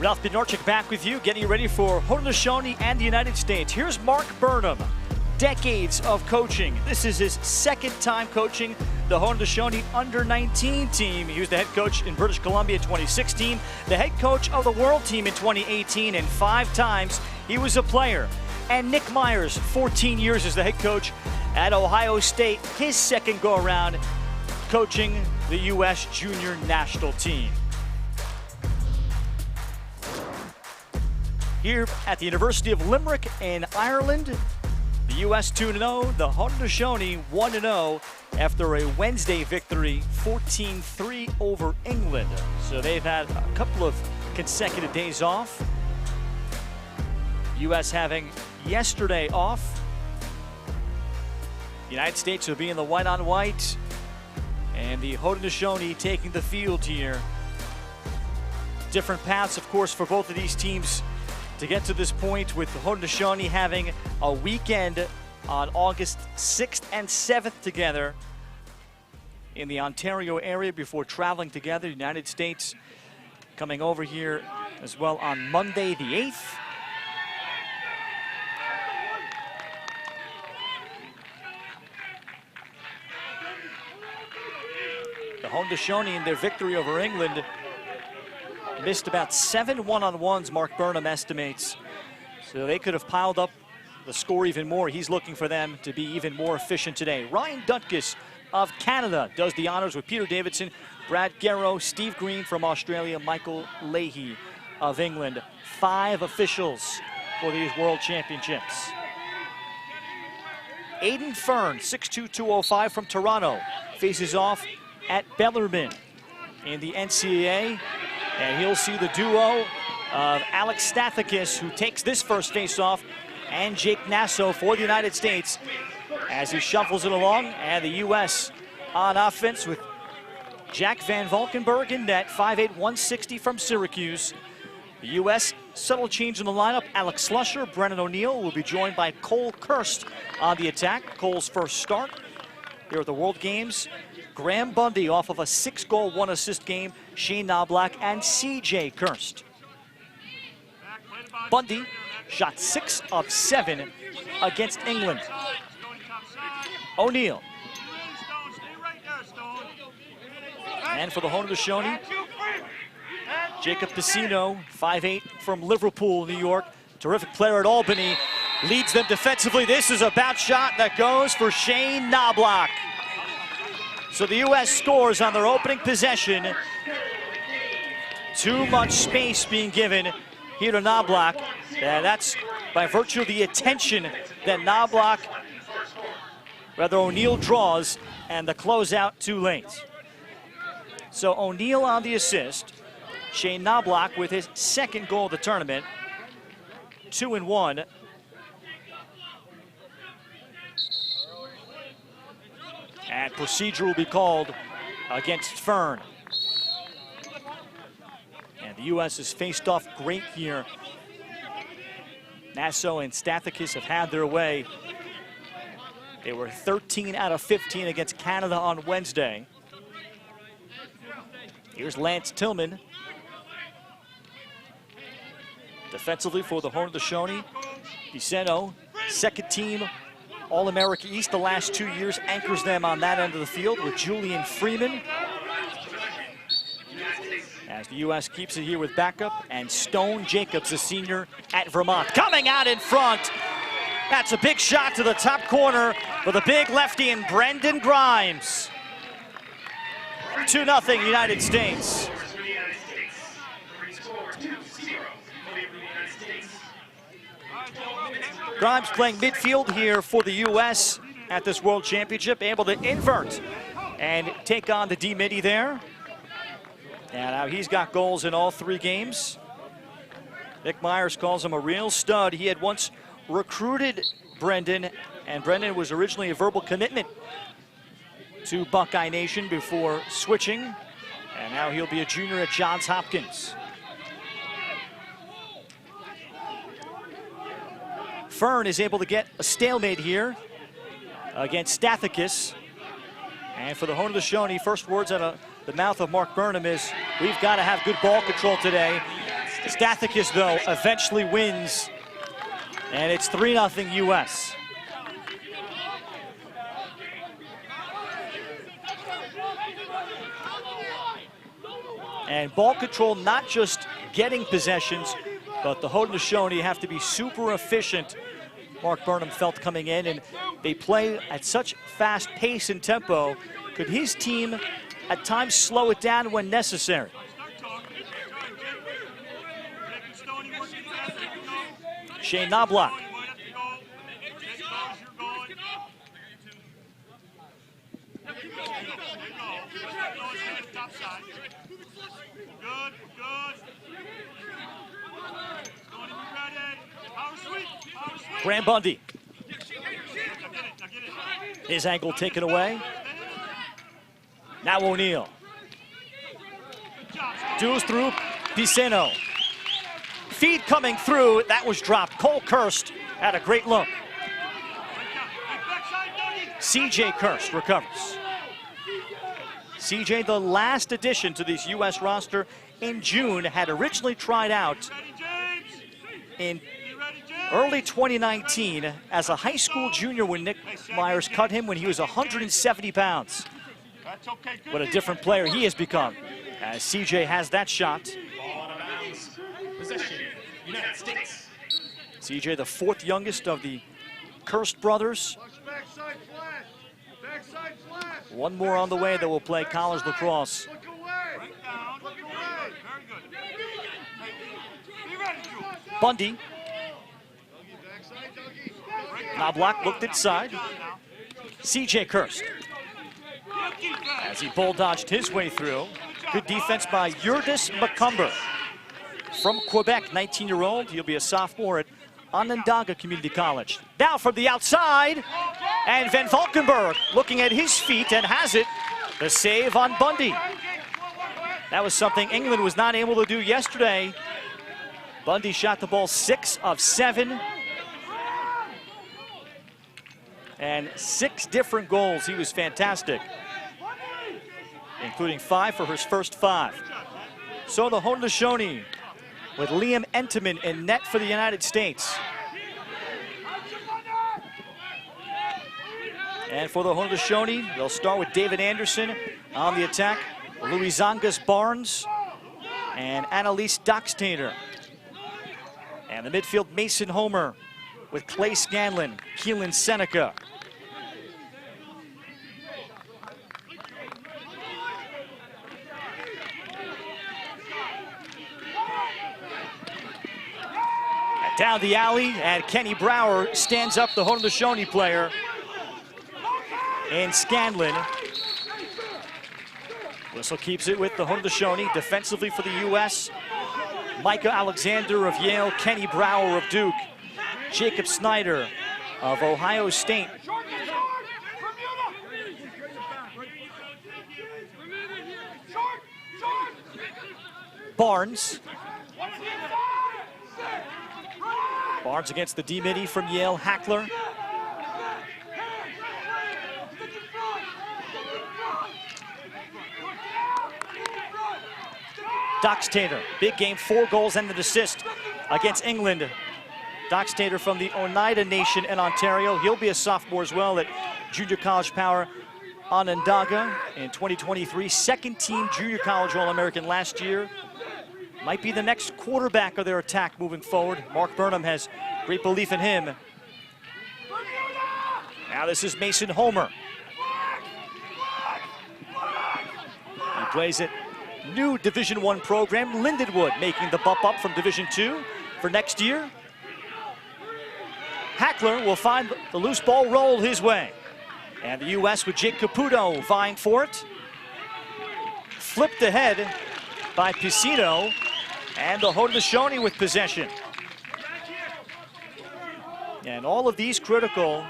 Ralph Bednarczyk back with you, getting you ready for Haudenosaunee and the United States. Here's Mark Burnham, decades of coaching. This is his second time coaching the Haudenosaunee under-19 team. He was the head coach in British Columbia in 2016, the head coach of the world team in 2018, and 5 times he was a player. And Nick Myers, 14 years as the head coach at Ohio State, his second go-around coaching the U.S. junior national team. Here at the University of Limerick in Ireland, the U.S. 2-0, the Haudenosaunee 1-0 after a Wednesday victory, 14-3 over England. So they've had a couple of consecutive days off. U.S. having yesterday off. The United States will be in the white-on-white, and the Haudenosaunee taking the field here. Different paths, of course, for both of these teams to get to this point, with the Haudenosaunee having a weekend on August 6th and 7th together in the Ontario area before traveling together. The United States coming over here as well on Monday the 8th. The Haudenosaunee, in their victory over England, missed about 7 one-on-ones, Mark Burnham estimates. So they could have piled up the score even more. He's looking for them to be even more efficient today. Ryan Dutkus of Canada does the honors with Peter Davidson, Brad Garrow, Steve Green from Australia, Michael Leahy of England. 5 officials for these World Championships. Aidan Fern, 6'2", 205 from Toronto, faces off at Bellarmine in the NCAA. And he'll see the duo of Alex Stathakis, who takes this first face-off, and Jake Nasso for the United States as he shuffles it along. And the U.S. on offense with Jack Van Valkenburg in net, 5'8", 160 from Syracuse. The U.S. subtle change in the lineup. Alex Slusher, Brennan O'Neill will be joined by Cole Kirst on the attack. Cole's first start here at the World Games. Graham Bundy off of a 6-goal, 1-assist game. Shane Knobloch and C.J. Kirst. Bundy shot 6 of 7 against England. O'Neill. And for the Haudenosaunee, Jacob Piscino, 5'8", from Liverpool, New York. Terrific player at Albany. Leads them defensively. This is a bounce shot that goes for Shane Knobloch. So the U.S. scores on their opening possession. Too much space being given here to Knobloch. And that's by virtue of the attention that Knobloch, rather O'Neill, draws, and the closeout too late. So O'Neill on the assist. Shane Knobloch with his second goal of the tournament. 2-1. And procedure will be called against Fern. And the U.S. has faced off great here. Nasso and Stathakis have had their way. They were 13 out of 15 against Canada on Wednesday. Here's Lance Tillman. Defensively for the Haudenosaunee, DeSeno, second team All-America East the last 2 years, anchors them on that end of the field with Julian Freeman. As the U.S. keeps it here with backup, and Stone Jacobs, a senior at Vermont, coming out in front. That's a big shot to the top corner for the big lefty in Brendan Grimes. 2-0 United States. Grimes playing midfield here for the U.S. at this World Championship, able to invert and take on the D-Midi there. And now he's got goals in all 3 games. Nick Myers calls him a real stud. He had once recruited Brendan, and Brendan was originally a verbal commitment to Buckeye Nation before switching. And now he'll be a junior at Johns Hopkins. Fern is able to get a stalemate here against Stathakis. And for the Haudenosaunee, first words out of the mouth of Mark Burnham is, we've got to have good ball control today. Stathakis, though, eventually wins, and it's 3-0 U.S. And ball control, not just getting possessions, but the Haudenosaunee have to be super efficient. Mark Burnham felt coming in, and they play at such fast pace and tempo. Could his team at times slow it down when necessary? Shane Knobloch. Graham Bundy. His ankle taken away. Now O'Neal. Duels through Piceno. Feed coming through, that was dropped. Cole Kirst had a great look. CJ Kirst recovers. CJ, the last addition to this U.S. roster in June, had originally tried out in early 2019 as a high school junior when Nick Myers cut him when he was 170 pounds. What a different player he has become as CJ has that shot. Possession, United States. CJ, the 4th youngest of the Kirst brothers. One more on the way that will play college lacrosse. Bundy. Knobloch looked inside. CJ Kirst. As he bull dodged his way through. Good defense by Yurdis McCumber. From Quebec, 19-year-old. He'll be a sophomore at Onondaga Community College. Now from the outside. And Van Valkenburg looking at his feet and has it. The save on Bundy. That was something England was not able to do yesterday. Bundy shot the ball 6 of 7. And 6 different goals. He was fantastic, including 5 for his first 5. So the Haudenosaunee with Liam Entenmann in net for the United States. And for the Haudenosaunee, they'll start with David Anderson on the attack, Louis-Angus Barnes, and Annalise Doxtainer. And the midfield, Mason Homer with Clay Scanlon, Keelan Seneca. Down the alley, and Kenny Brower stands up the Haudenosaunee player. And Scanlon. Whistle keeps it with the Haudenosaunee. Defensively for the U.S., Micah Alexander of Yale, Kenny Brower of Duke, Jacob Snyder of Ohio State. Barnes. Barnes against the D-midi from Yale, Hackler. Doxtainer, big game, 4 goals and an assist against England. Doxtainer from the Oneida Nation in Ontario. He'll be a sophomore as well at Junior College Power Onondaga in 2023. 2nd team Junior College All-American last year. Might be the next quarterback of their attack moving forward. Mark Burnham has great belief in him. Now this is Mason Homer. He plays at new Division I program, Lindenwood, making the bump up from Division II for next year. Hackler will find the loose ball roll his way. And the U.S. with Jake Caputo vying for it. Flipped ahead by Piceno, and the Haudenosaunee with possession. And all of these critical.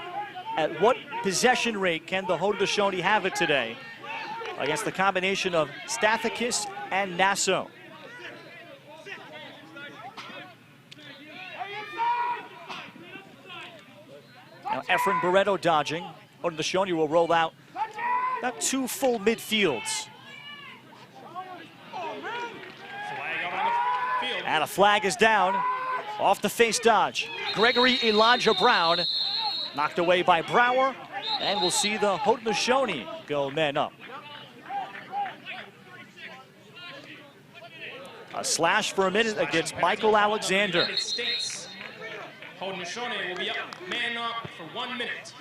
At what possession rate can the Haudenosaunee have it today against the combination of Stathakis and Nassau? Now Efren Barreto dodging. Haudenosaunee will roll out about 2 full midfields. And a flag is down off the face dodge. Gregory Elijah Brown knocked away by Brower, and we'll see the Haudenosaunee go men up. A slash for a minute against Michael Alexander. Haudenosaunee will be up, man up for 1 minute.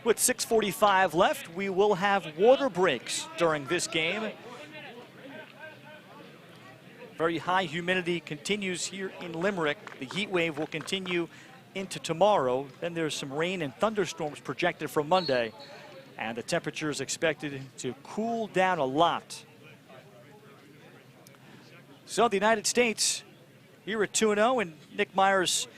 With 6:45 left, we will have water breaks during this game. Very high humidity continues here in Limerick. The heat wave will continue into tomorrow. Then there's some rain and thunderstorms projected for Monday. And the temperature is expected to cool down a lot. So the United States here at 2-0, and Nick Myers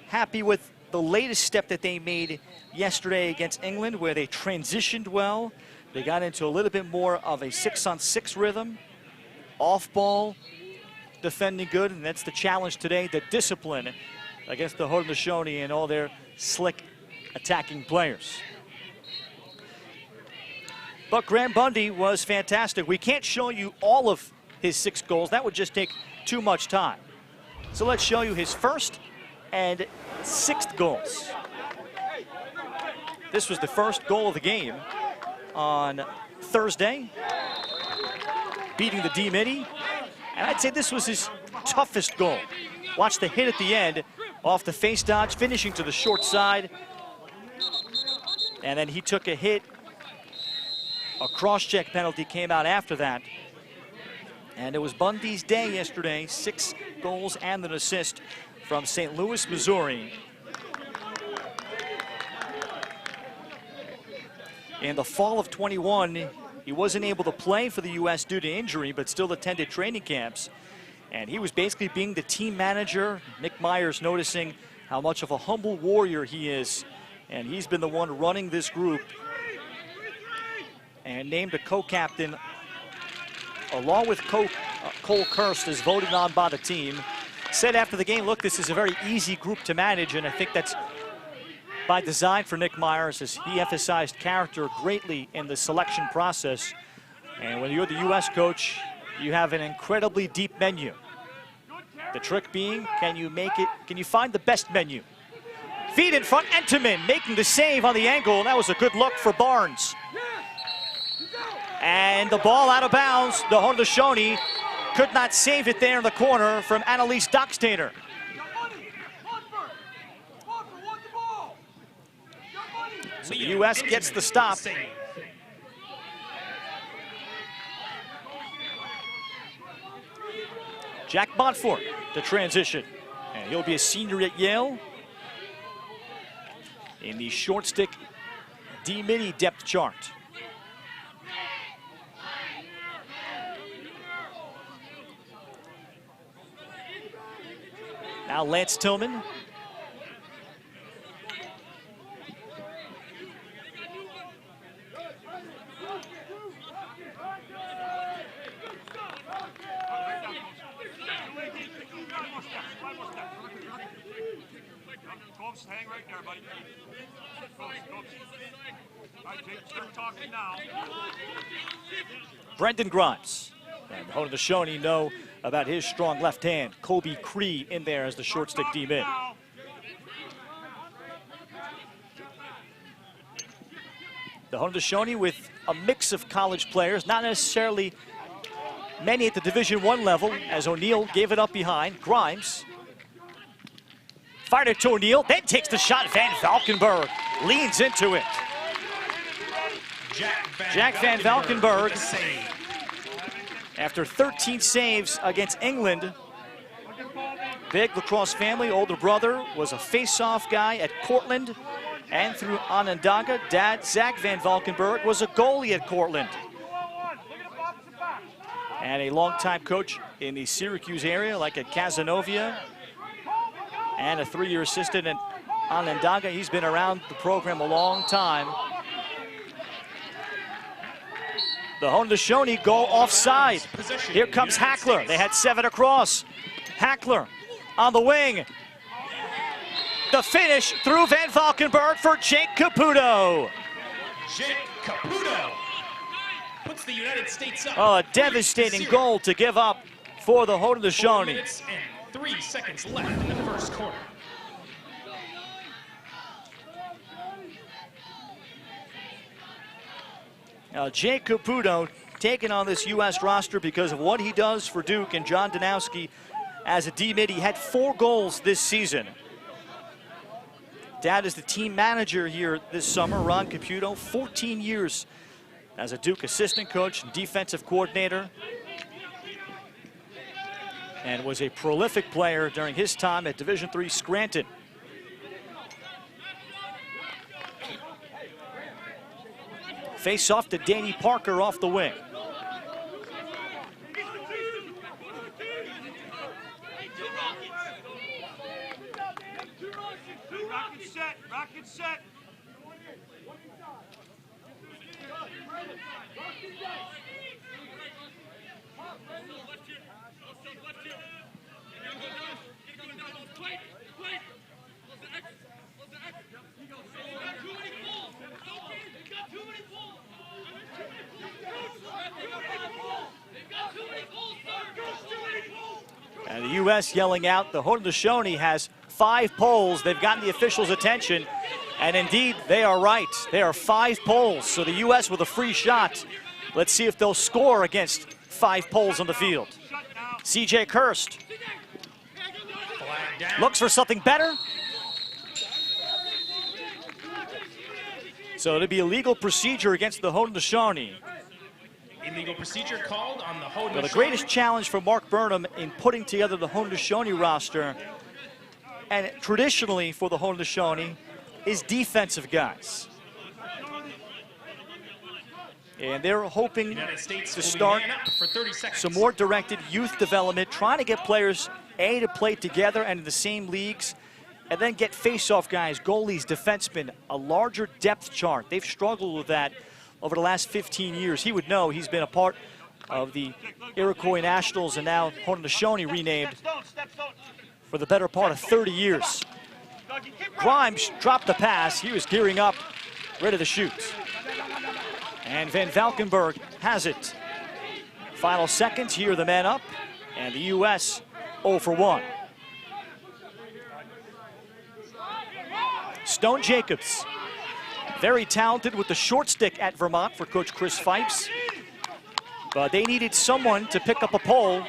happy with the latest step that they made yesterday against England, where they transitioned well. They got into a little bit more of a 6-on-6 rhythm. Off ball, defending good, and that's the challenge today, the discipline against the Haudenosaunee and all their slick attacking players. But Graham Bundy was fantastic. We can't show you all of his 6 goals. That would just take too much time. So let's show you his first and 6th goals. This was the first goal of the game on Thursday, beating the D-Midi. And I'd say this was his toughest goal. Watch the hit at the end off the face dodge, finishing to the short side. And then he took a hit. A cross-check penalty came out after that. And it was Bundy's day yesterday, 6 goals and an assist from St. Louis, Missouri. In the fall of 21, he wasn't able to play for the U.S. due to injury, but still attended training camps. And he was basically being the team manager. Nick Myers noticing how much of a humble warrior he is. And he's been the one running this group. And named a co-captain along with Cole Kirst is voted on by the team. Said after the game, look, this is a very easy group to manage, and I think that's by design for Nick Myers, as he emphasized character greatly in the selection process. And when you're the U.S. coach, you have an incredibly deep menu. The trick being, can you find the best menu? Feed in front, Enterman making the save on the angle. That was a good look for Barnes. And the ball out of bounds. The Haudenosaunee could not save it there in the corner from Annalise Dockstader. So the U.S. gets the stop. Jack Montfort to transition. And he'll be a senior at Yale. In the short stick D-Midi depth chart. Now Lance Tillman. Hang right there, buddy. All right, Jake, start talking now. Brendan Grimes. And the Haudenosaunee know about his strong left hand. Kobe Cree in there as the short stick D-mid. The Haudenosaunee with a mix of college players, not necessarily many at the Division I level, as O'Neill gave it up behind. Grimes fired it to O'Neill, then takes the shot. Van Valkenburg leans into it. Jack Van Valkenburg, after 13 saves against England, big lacrosse family, older brother was a face-off guy at Cortland and through Onondaga. Dad, Zach Van Valkenburg, was a goalie at Cortland. And a longtime coach in the Syracuse area, like at Cazenovia. And a 3-year assistant at Onondaga. He's been around the program a long time. The Haudenosaunee go offside. Here comes Hackler. They had 7 across. Hackler on the wing. The finish through Van Valkenburg for Jake Caputo. Jake Caputo puts the United States up. Oh, a devastating goal to give up for the 4 Haudenosaunee. minutes and 3 seconds left in the first quarter. Now, Jay Caputo taken on this U.S. roster because of what he does for Duke, and John Danowski as a D-mid. He had 4 goals this season. Dad is the team manager here this summer, Ron Caputo, 14 years as a Duke assistant coach and defensive coordinator, and was a prolific player during his time at Division III Scranton. Face off to Danny Parker off the wing. Rocket set. And the U.S. yelling out, the Haudenosaunee has 5 poles. They've gotten the officials' attention, and indeed, they are right. There are 5 poles, so the U.S. with a free shot. Let's see if they'll score against 5 poles on the field. C.J. Kirst looks for something better. So it'll be a legal procedure against the Haudenosaunee. Illegal procedure called on the Haudenosaunee. Well, the greatest challenge for Mark Burnham in putting together the Haudenosaunee roster, and traditionally for the Haudenosaunee, is defensive guys. And they're hoping to start some more directed youth development, trying to get players, A, to play together and in the same leagues, and then get face-off guys, goalies, defensemen, a larger depth chart. They've struggled with that over the last 15 years. He would know. He's been a part of the Iroquois Nationals and now Haudenosaunee renamed for the better part of 30 years. Grimes dropped the pass. He was gearing up, ready to shoot. And Van Valkenburg has it. Final seconds, here are the men up, and the U.S. 0 for 1. Stone Jacobs, very talented with the short stick at Vermont for Coach Chris Fipes. But they needed someone to pick up a pole.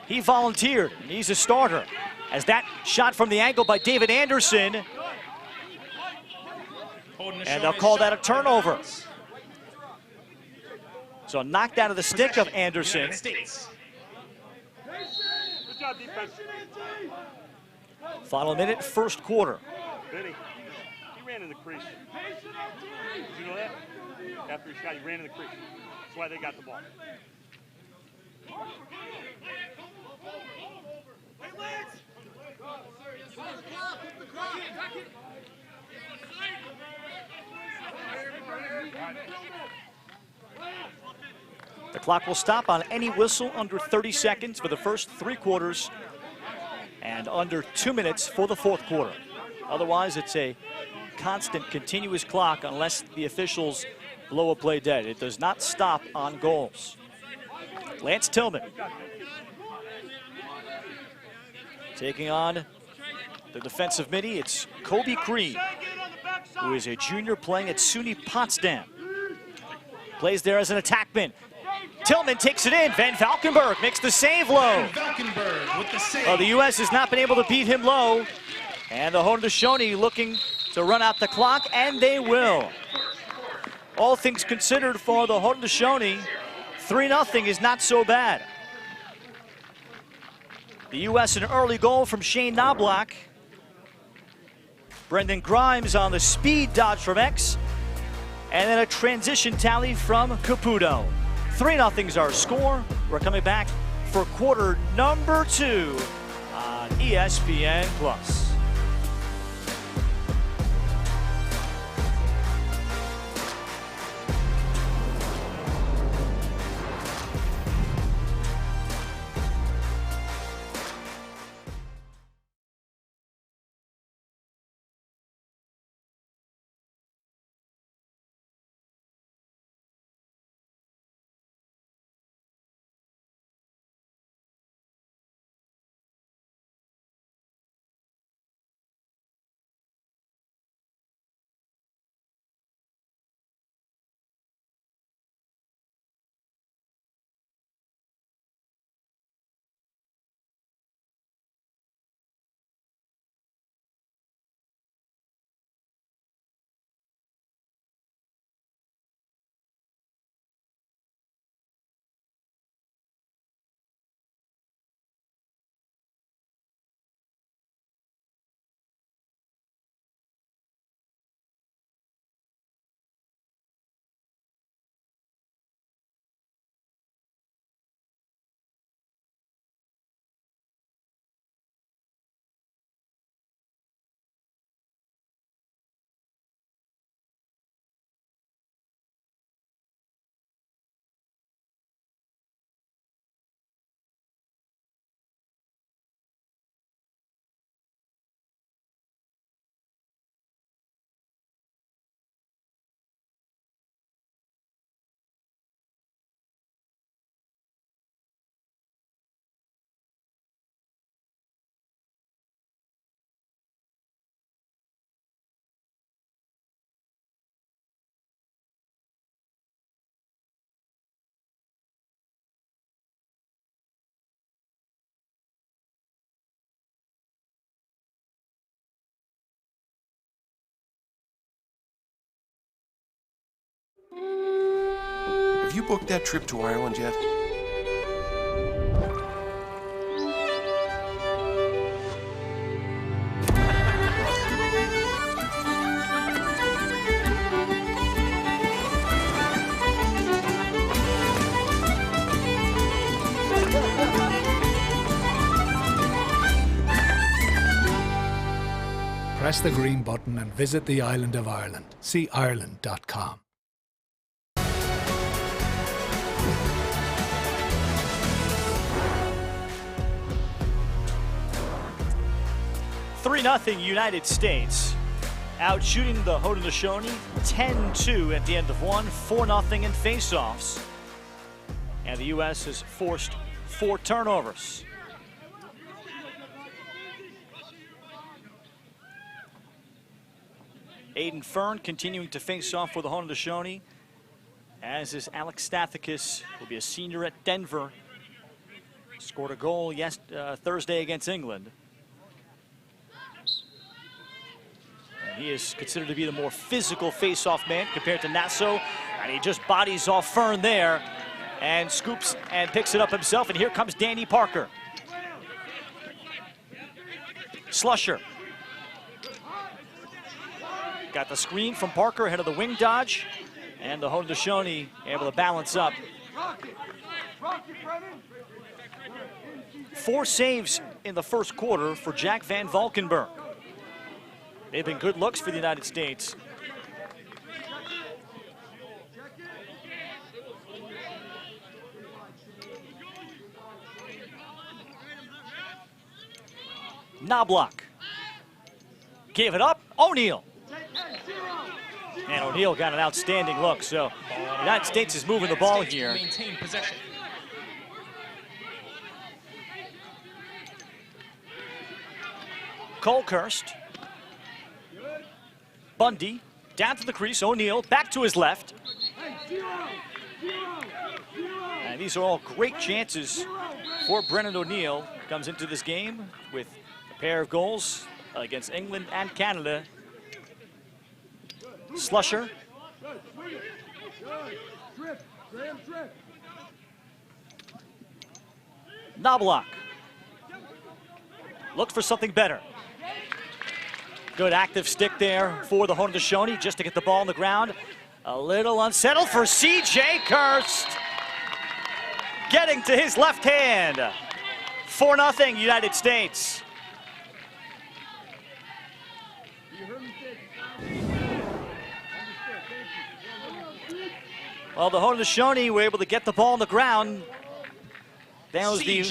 He volunteered, and he's a starter. As that shot from the angle by David Anderson, and they'll call that a turnover. So knocked out of the stick of Anderson. Good job, defense. Final minute, first quarter. Benny, he ran in the crease. Did you know that? After he shot, he ran in the crease. That's why they got the ball. The clock will stop on any whistle under 30 seconds for the first 3 quarters and under 2 minutes for the fourth quarter. Otherwise, it's a constant, continuous clock unless the officials blow a play dead. It does not stop on goals. Lance Tillman taking on the defensive midi. It's Kobe Creed, who is a junior playing at SUNY Potsdam. Plays there as an attackman. Tillman takes it in. Van Valkenburg makes the save low. Valkenburg with the save. Well, the U.S. has not been able to beat him low. And the Haudenosaunee looking to run out the clock, and they will. All things considered for the Haudenosaunee, 3-0 is not so bad. The U.S. an early goal from Shane Knobloch. Brendan Grimes on the speed dodge from X. And then a transition tally from Caputo. 3-0's our score. We're coming back for quarter number 2 on ESPN+. Have you booked that trip to Ireland yet? Press the green button and visit the island of Ireland. See Ireland.com. 3-0 United States, out shooting the Haudenosaunee 10-2 at the end of one, 4-0 in faceoffs. And the U.S. has forced 4 turnovers. Aiden Fern continuing to face off for the Haudenosaunee, as is Alex Stathakis, who will be a senior at Denver. Scored a goal Thursday against England. And he is considered to be the more physical face-off man compared to Nassau, and he just bodies off Fern there and scoops and picks it up himself, and here comes Danny Parker. Slusher. Got the screen from Parker ahead of the wing dodge, and the Haudenosaunee able to balance up. 4 saves in the first quarter for Jack Van Valkenburg. They've been good looks for the United States. Knobloch gave it up. O'Neal. And O'Neal got an outstanding look. So the United States is moving the ball here. Maintain possession. Colkhurst. Bundy down to the crease. O'Neal back to his left. And these are all great chances for Brennan O'Neal. Comes into this game with a pair of goals against England and Canada. Slusher. Knobloch. Looked for something better. Good active stick there for the Haudenosaunee just to get the ball on the ground. A little unsettled for C.J. Kirst. Getting to his left hand. 4-0 United States. Well, the Haudenosaunee were able to get the ball on the ground. That was the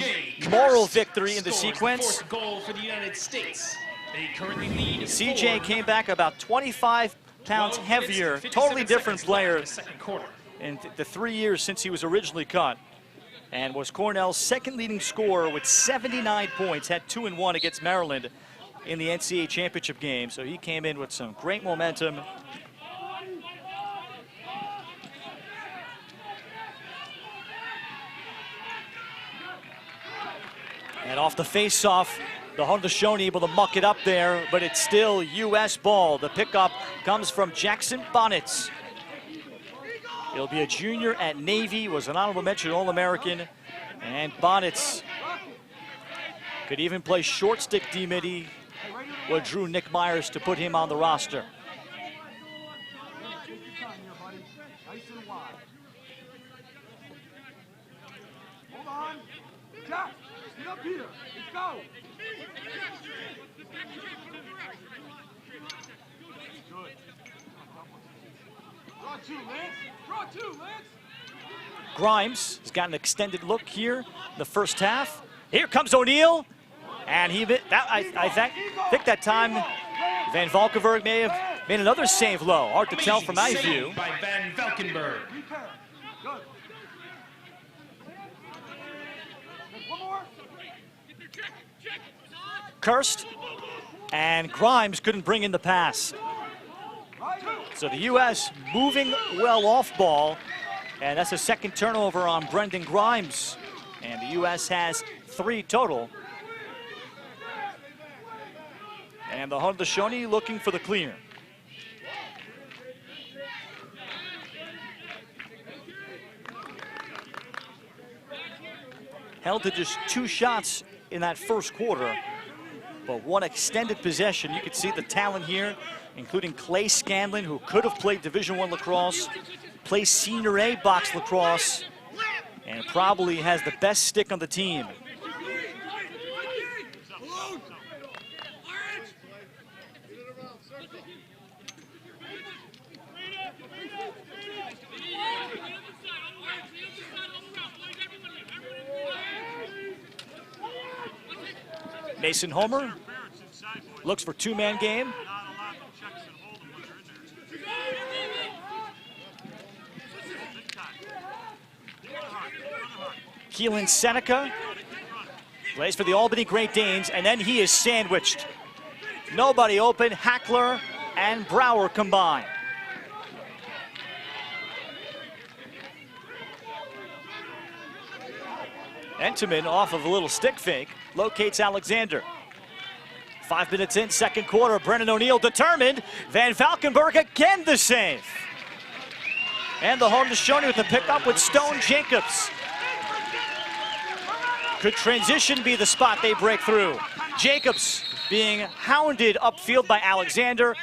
moral victory in the sequence. The 4th goal for the United States. They currently lead. CJ came back about 25 pounds heavier, totally different player in the 3 years since he was originally cut, and was Cornell's second leading scorer with 79 points, had 2-1 against Maryland in the NCAA championship game. So he came in with some great momentum. And off the face-off, the Haudenosaunee able to muck it up there, but it's still U.S. ball. The pickup comes from Jackson Bonnets. He'll be a junior at Navy, was an honorable mention All-American, and Bonnets could even play short stick D-midi, what drew Nick Myers to put him on the roster. Hold on. Jack, get up here. Let's go. Good. Draw 2, Lance. Draw 2, Lance. Grimes has got an extended look here in the first half. Here comes O'Neal, and I think that time Van Valkenburg may have made another save low. Hard to tell from my view. By Van Valkenburg. Good. One more. Kirst, and Grimes couldn't bring in the pass. So the U.S. moving well off ball, and that's a second turnover on Brendan Grimes. And the U.S. has 3 total. And the Haudenosaunee looking for the clear. held to just 2 shots in that first quarter, but one extended possession. You could see the talent here, including Clay Scanlon, who could have played Division I lacrosse, plays Senior A box lacrosse, and probably has the best stick on the team. Mason Homer looks for 2-man game. Keelan Seneca plays for the Albany Great Danes, and then he is sandwiched. Nobody open. Hackler and Brower combine. Entenmann, off of a little stick fake, locates Alexander. 5 minutes in, second quarter. Brennan O'Neill determined. Van Valkenburg again the save. And the Haudenosaunee with the pickup with Stone Jacobs. Could transition be the spot they break through? Jacobs being hounded upfield by Alexander,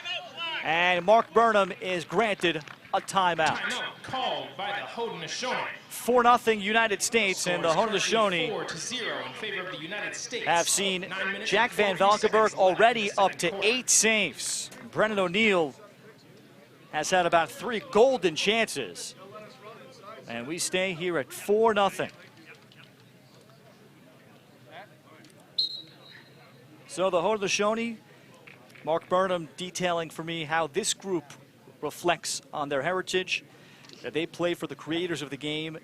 and Mark Burnham is granted a timeout. Timeout called by the Haudenosaunee. 4-0 United States, and the Haudenosaunee 4-0 in favor of the United States. have seen Jack Van Valkenburg already up to 8 saves. Brennan O'Neill has had about 3 golden chances, and we stay here at 4-0. So the Haudenosaunee, Mark Burnham detailing for me how this group reflects on their heritage, that they play for the creators of the game.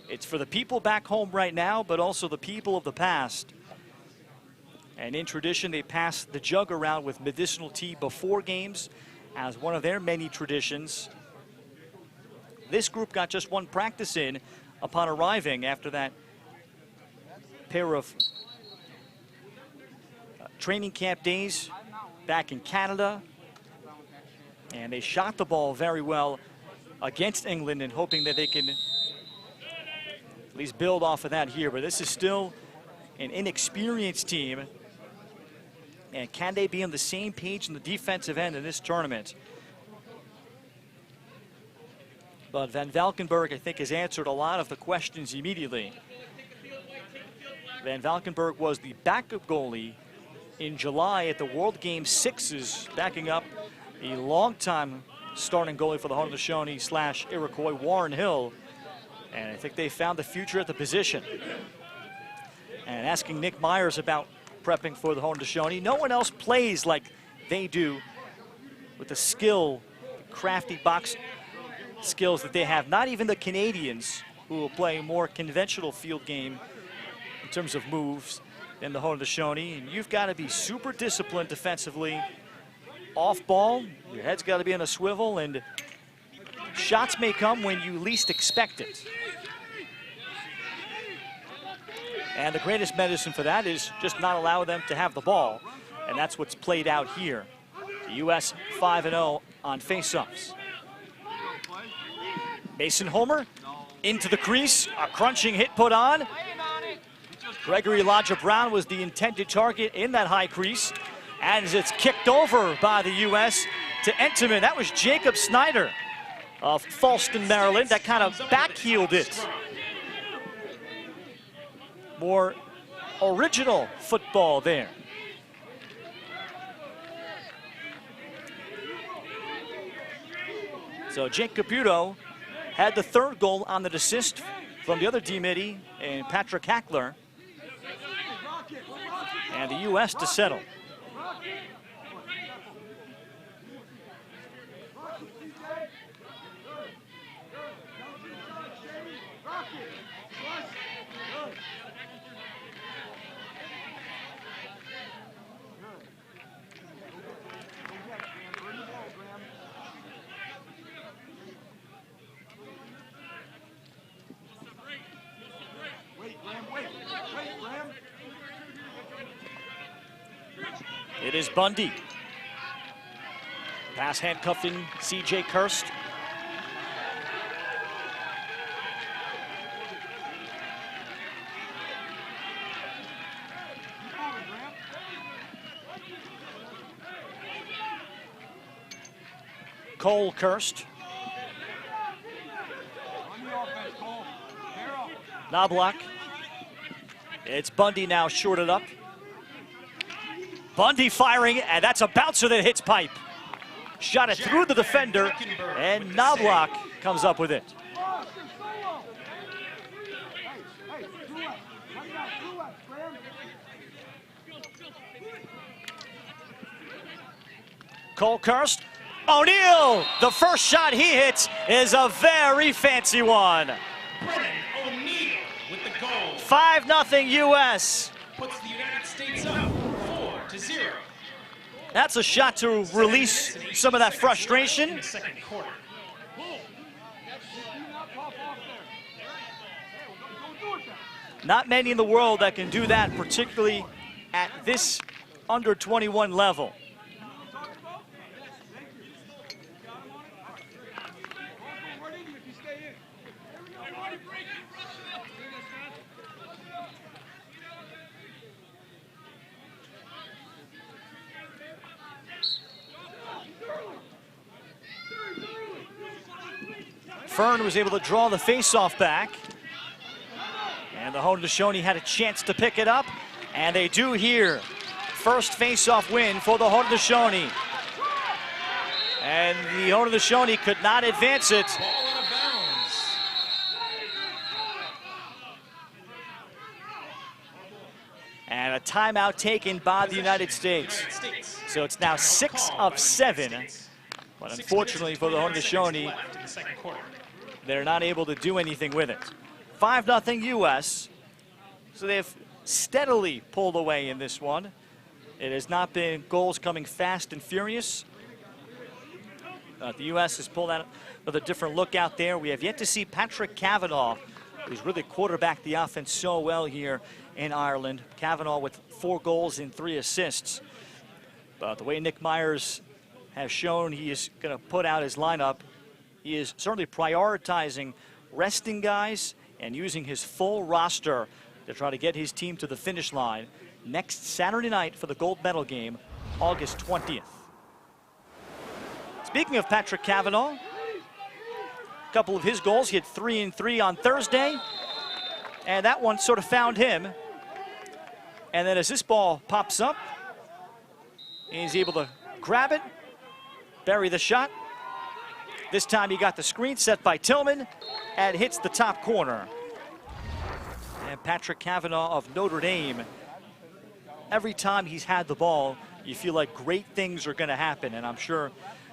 It's for the people back home right now, but also the people of the past. And in tradition, they pass the jug around with medicinal tea before games as one of their many traditions. This group got just 1 practice in upon arriving after that pair of training camp days back in Canada. And they shot the ball very well against England, and hoping that they can at least build off of that here. But this is still an inexperienced team. And can they be on the same page in the defensive end in this tournament? But Van Valkenburg, I think, has answered a lot of the questions immediately. Van Valkenburg was the backup goalie in July at the World Game 6s, backing up a longtime starting goalie for the Haudenosaunee / Iroquois, Warren Hill. And I think they found the future at the position. And asking Nick Myers about prepping for the Haudenosaunee, no one else plays like they do with the skill, crafty box skills that they have. Not even the Canadians, who will play a more conventional field game in terms of moves than the Haudenosaunee. And you've got to be super disciplined defensively. Off ball, your head's got to be on a swivel, and shots may come when you least expect it. And the greatest medicine for that is just not allow them to have the ball. And that's what's played out here. The U.S. 5-0 on faceoffs. Mason Homer into the crease, a crunching hit put on. Gregory Elijah Brown was the intended target in that high crease. As it's kicked over by the U.S. to Entenmann. That was Jacob Snyder of Falston, Maryland, that kind of backheeled it. More original football there. So Jake Caputo had the 3rd goal on the assist from the other D-Midi and Patrick Hackler. And the U.S. to settle. It is Bundy. Pass handcuffing C.J. Kirst. Cole Kirst. On the offense, Cole. Pair up. Knobloch. It's Bundy now shorted up. Bundy firing, and that's a bouncer that hits pipe. Shot it through the defender, and Knobloch comes up with it. Oh, solo. Hey, two left. Right now, two left, Graham. Cole Kirst. O'Neal, the first shot he hits is a very fancy one. Brennan O'Neal with the goal. 5-0 U.S. Puts the United States up 4-0. That's a shot to release some of that frustration. In the second quarter. Not many in the world that can do that, particularly at this under 21 level. Fern was able to draw the faceoff back. And the Haudenosaunee had a chance to pick it up, and they do here. First faceoff win for the Haudenosaunee. And the Haudenosaunee could not advance it. Ball out of bounds. And a timeout taken by the United States. So it's now 6 of 7. But unfortunately for the Haudenosaunee, they're not able to do anything with it. 5-0 U.S. So they've steadily pulled away in this one. It has not been goals coming fast and furious. The U.S. has pulled out with a different look out there. We have yet to see Patrick Cavanaugh, who's really quarterbacked the offense so well here in Ireland. Cavanaugh with 4 goals and 3 assists. But the way Nick Myers has shown he is going to put out his lineup, he is certainly prioritizing resting guys and using his full roster to try to get his team to the finish line next Saturday night for the gold medal game, August 20th. Speaking of Patrick Cavanaugh, a couple of his goals, he had 3 and 3 on Thursday, and that one sort of found him. And then as this ball pops up, he's able to grab it, bury the shot. This time he got the screen set by Tillman and hits the top corner. And Patrick Cavanaugh of Notre Dame, every time he's had the ball, you feel like great things are going to happen. And I'm sure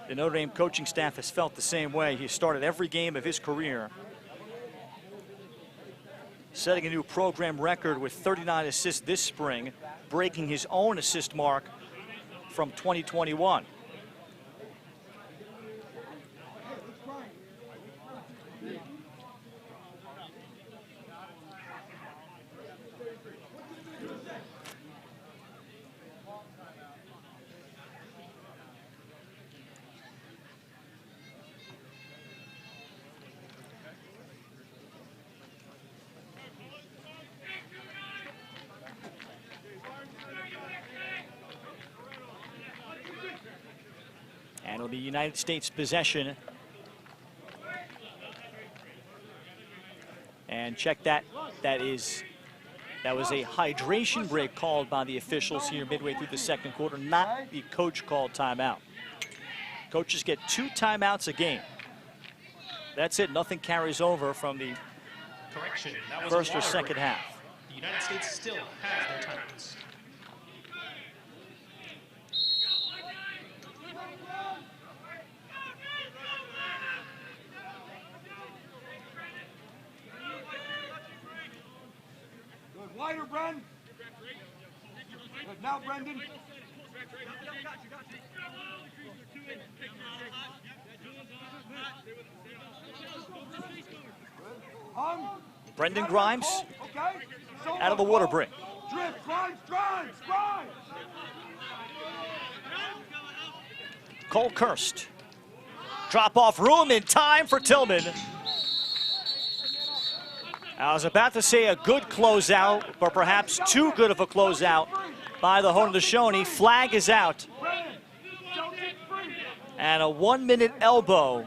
the Notre Dame coaching staff has felt the same way. He started every game of his career, setting a new program record with 39 assists this spring, breaking his own assist mark from 2021. And it'll be United States possession. And check that. That was a hydration break called by the officials here midway through the second quarter, not the coach called timeout. Coaches get 2 timeouts a game. That's it. Nothing carries over from the Correction, that was first a or water second break. half. The United States still has their timeouts. Good. Wider, Bren. Good. Now, Brendan. Hung. Brendan Grimes Okay. Solo, out of the water Cole. break. Drift, Grimes, Grimes, Grimes. Cole Kirst. Drop off room in time for Tillman. I was about to say a good closeout, but perhaps too good of a closeout by the Haudenosaunee. Flag is out. Brendan, don't get free. And a 1-minute elbow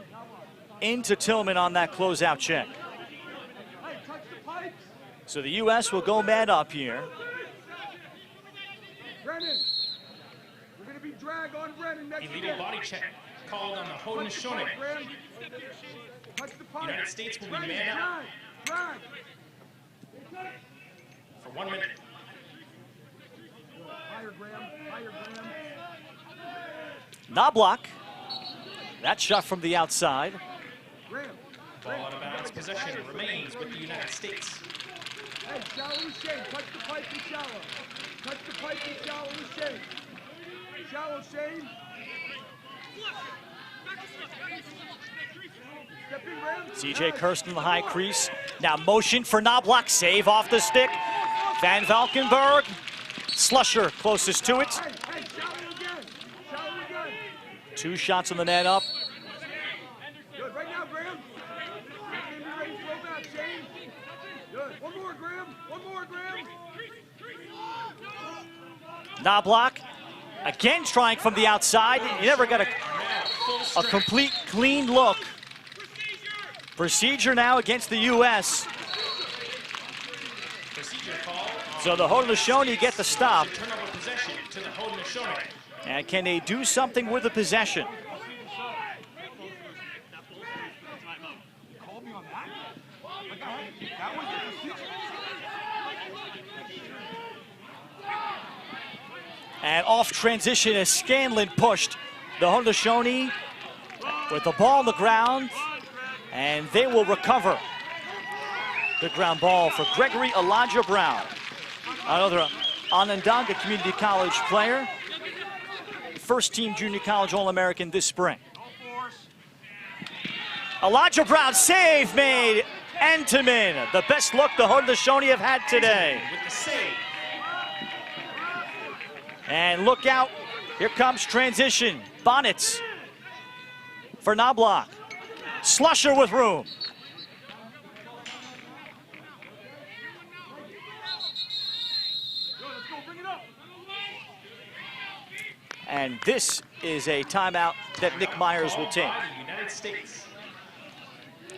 into Tillman on that closeout check. So the U.S. will go man up here. Brennan, we're going to be drag on Brennan next Illegal body check called on the Haudenosaunee. Touch the pipe. United States will be man up Drag. for 1 minute. Higher, Graham. Higher, Graham. Knobloch. That shot from the outside. Graham. Ball out of bounds. Possession remains with the United States. Hey, shallow and shade. Touch the pipe and shallow. Touch the pipe and shallow and shade. Shallow shade. Step in, Graham. C.J. Kirsten in the high crease. Now motion for Knobloch. Save off the stick. Van Valkenburg. Slusher closest to it. Hey, shallow again. Shallow again. 2 shots on the net up. Good. Right now, Graham. Be ready to throw back, Shane. Good. One more, Graham. One more, Graham. Knobloch again trying from the outside. You never got a complete clean look. Procedure now against the U.S. Procedure call. So the Haudenosaunee get the stop. Turnover possession to the Haudenosaunee. And can they do something with the possession? Call me on that? That was the decision. And off transition as Scanlon pushed the Haudenosaunee with the ball on the ground. And they will recover. Good ground ball for Gregory Elijah Brown, another Onondaga Community College player. First team junior college All-American this spring. Elijah Brown, save made. Entenmann, the best look the Haudenosaunee have had today. With the save. And look out, here comes transition. Bonnets for Knobloch. Slusher with room. And this is a timeout that Nick Myers will take. United States.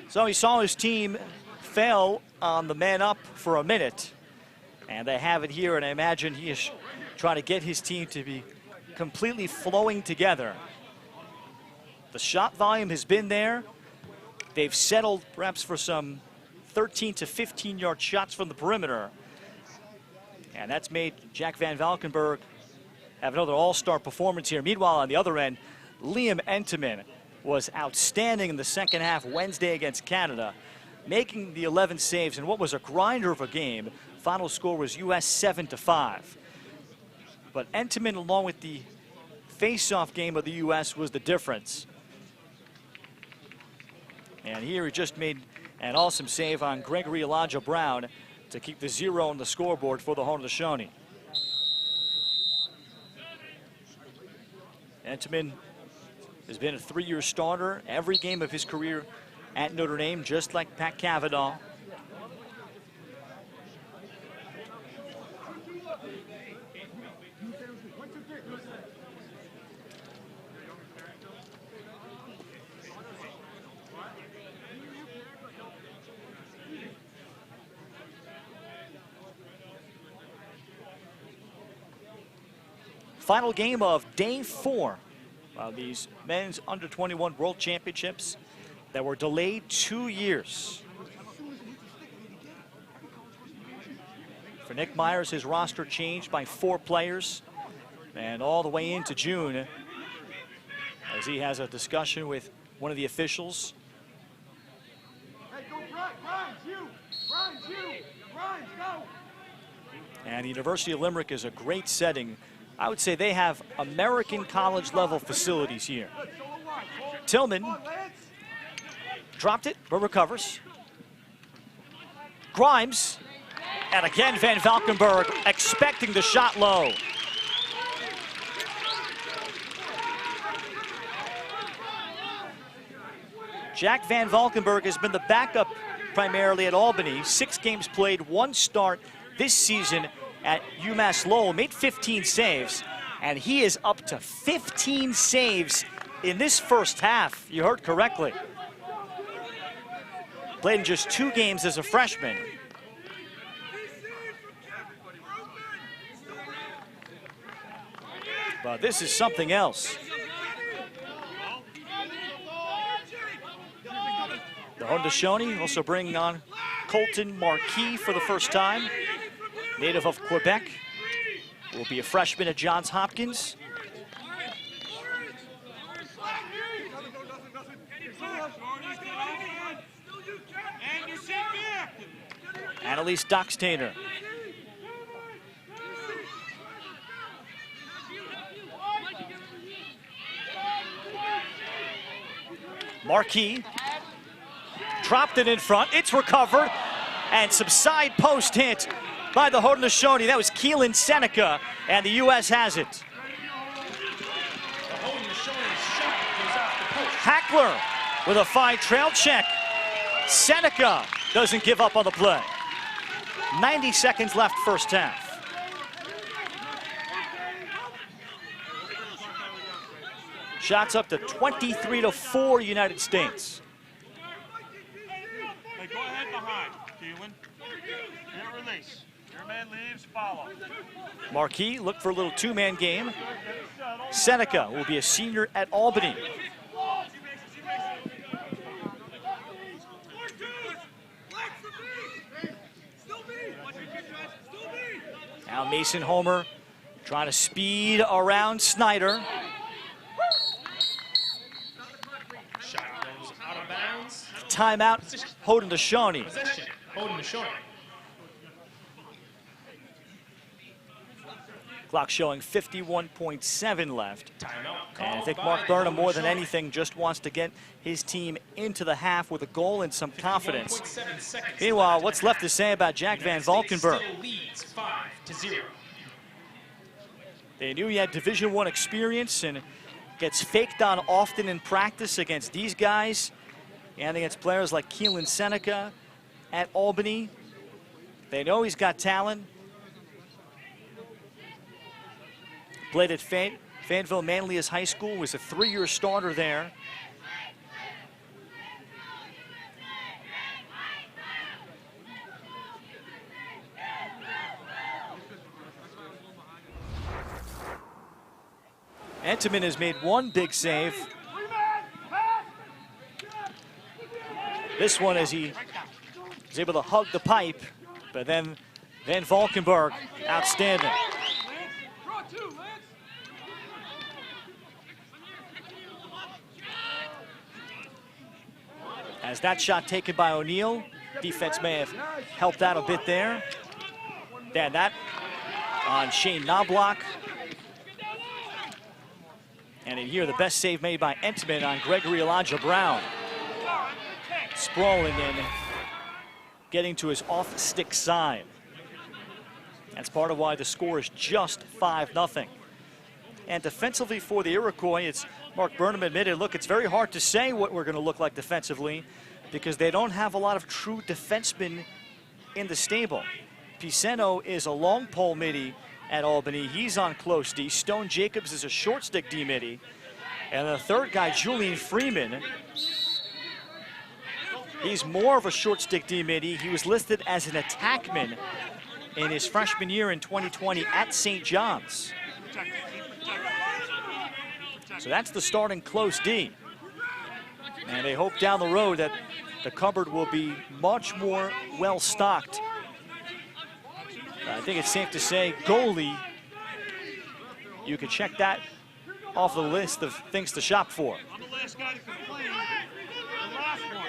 So he saw his team fail on the man up for a minute. And they have it here, and I imagine he is trying to get his team to be completely flowing together. The shot volume has been there. They've settled perhaps for some 13 to 15-yard shots from the perimeter. And that's made Jack Van Valkenburg have another all-star performance here. Meanwhile, on the other end, Liam Entenmann was outstanding in the second half Wednesday against Canada, making the 11 saves in what was a grinder of a game. Final score was US 7-5. But Entenmann, along with the face-off game of the US, was the difference. And here he just made an awesome save on Gregory Elijah Brown to keep the 0 on the scoreboard for the Haudenosaunee. Entenmann has been a 3-year starter every game of his career at Notre Dame, just like Pat Cavanaugh. Final game of day 4 of these men's under-21 World Championships that were delayed 2 years. For Nick Myers, his roster changed by 4 players, and all the way into June as he has a discussion with one of the officials. Hey, go Grimes, you! Grimes, go! And the University of Limerick is a great setting. I would say they have American college level facilities here. Tillman dropped it, but recovers. Grimes, and again Van Valkenburg expecting the shot low. Jack Van Valkenburg has been the backup primarily at Albany. 6 games played, 1 start this season at UMass Lowell, made 15 saves, and he is up to 15 saves in this first half. You heard correctly. Played in just 2 games as a freshman. But this is something else. The Haudenosaunee also bringing on Colton Marquis for the first time. Native of Quebec. Will be a freshman at Johns Hopkins. Annalise Doxtainer. Marquis dropped it in front. It's recovered. And some side post hit by the Haudenosaunee. That was Keelan Seneca, and the U.S. has it. Hackler with a fine trail check. Seneca doesn't give up on the play. 90 seconds left first half. Shots up to 23-4 United States. Hey, go ahead behind, Keelan. Can't release. Your man leaves, follow. Marquis looked for a little 2-man game. Seneca will be a senior at Albany. Now Mason Homer trying to speed around Snyder. Shot goes out of bounds. Timeout, Haudenosaunee. Possession, Haudenosaunee. Clock showing 51.7 left. Timeout. And I think called Mark by Burnham, more than Haudenosaunee. anything, just wants to get his team into the half with a goal and some confidence. 1.7 seconds Meanwhile, left. what's left to say about Jack Van Valkenburg? Still leads 5-0. They knew he had Division I experience and gets faked on often in practice against these guys and against players like Keelan Seneca at Albany. They know he's got talent. Played at Fayetteville Manlius High School, was a 3-year starter there. Entenmann has made 1 big save. This one as he was able to hug the pipe, but then Van Valkenburg, outstanding. As that shot taken by O'Neill, defense may have helped out a bit there. Then that on Shane Knobloch. And in here, the best save made by Entenmann on Gregory Elijah Brown. Sprawling in, getting to his off-stick side. That's part of why the score is just 5-0. And defensively for the Iroquois, it's Mark Burnham admitted, look, it's very hard to say what we're going to look like defensively because they don't have a lot of true defensemen in the stable. Piceno is a long pole midi at Albany. He's on close D. Stone Jacobs is a short stick D midi. And the third guy, Julian Freeman, he's more of a short stick D midi. He was listed as an attackman in his freshman year in 2020 at St. John's. So that's the starting close D. And they hope down the road that the cupboard will be much more well-stocked. I think it's safe to say goalie, you can check that off the list of things to shop for. I'm the last guy to complain. The last one.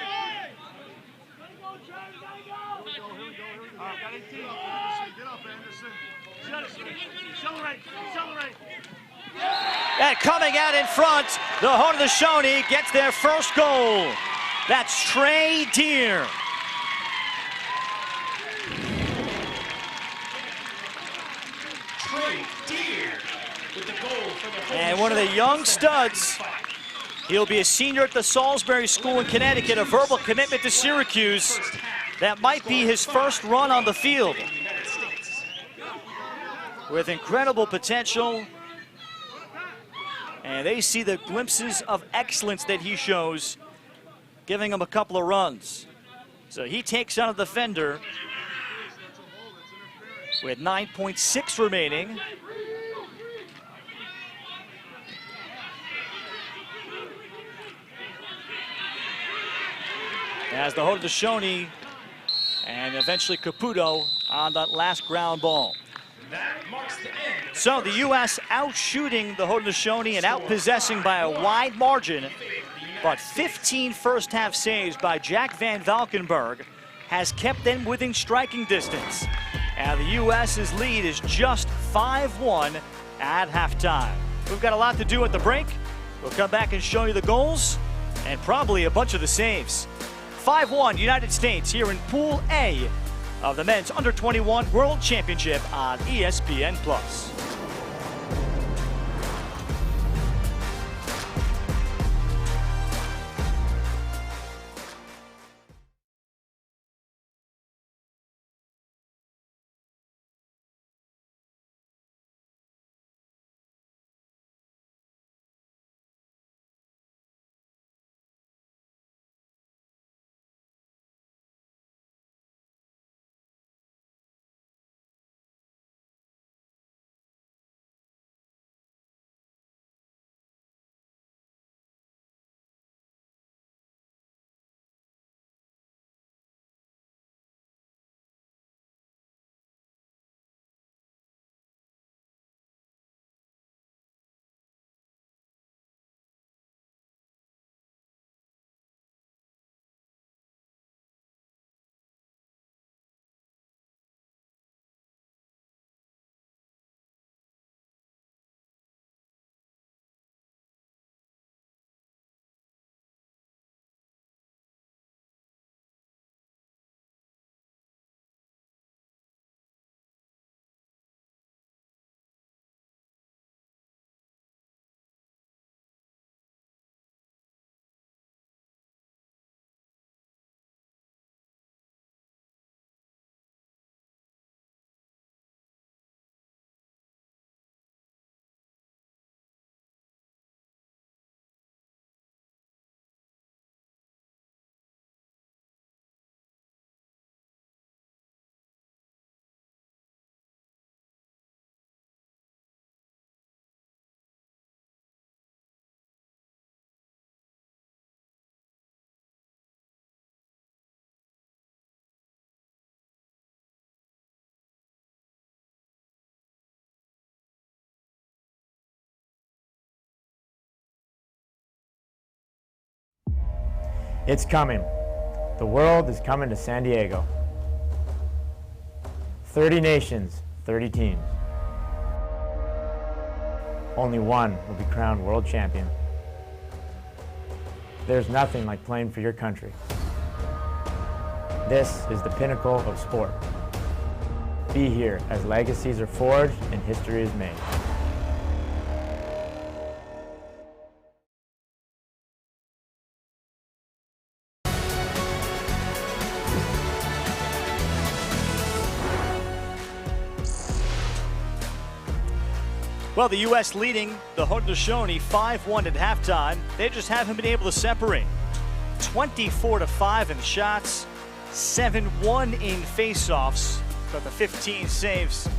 Got 18. Get up, Anderson. Accelerate. Accelerate. And coming out in front, the Haudenosaunee gets their first goal. That's Trey Deer. Trey Deer with the goal for the And one of the young studs. He'll be a senior at the Salisbury School in Connecticut, a verbal commitment to Syracuse. That might be his first run on the field. With incredible potential And they see the glimpses of excellence that he shows, giving him a couple of runs. So he takes on a defender with 9.6 remaining. As the Haudenosaunee and eventually Caputo on that last ground ball. That marks the end. So the U.S. out-shooting the Haudenosaunee and out-possessing by a wide margin, but 15 first-half saves by Jack Van Valkenburg has kept them within striking distance. And the U.S.'s lead is just 5-1 at halftime. We've got a lot to do at the break. We'll come back and show you the goals and probably a bunch of the saves. 5-1 United States here in Pool A of the Men's Under-21 World Championship on ESPN+. It's coming. The world is coming to San Diego. 30 nations, 30 teams. Only one will be crowned world champion. There's nothing like playing for your country. This is the pinnacle of sport. Be here as legacies are forged and history is made. Well, the U.S. leading the Haudenosaunee 5-1 at halftime. They just haven't been able to separate. 24-5 in shots, 7-1 in face-offs, but the 15 saves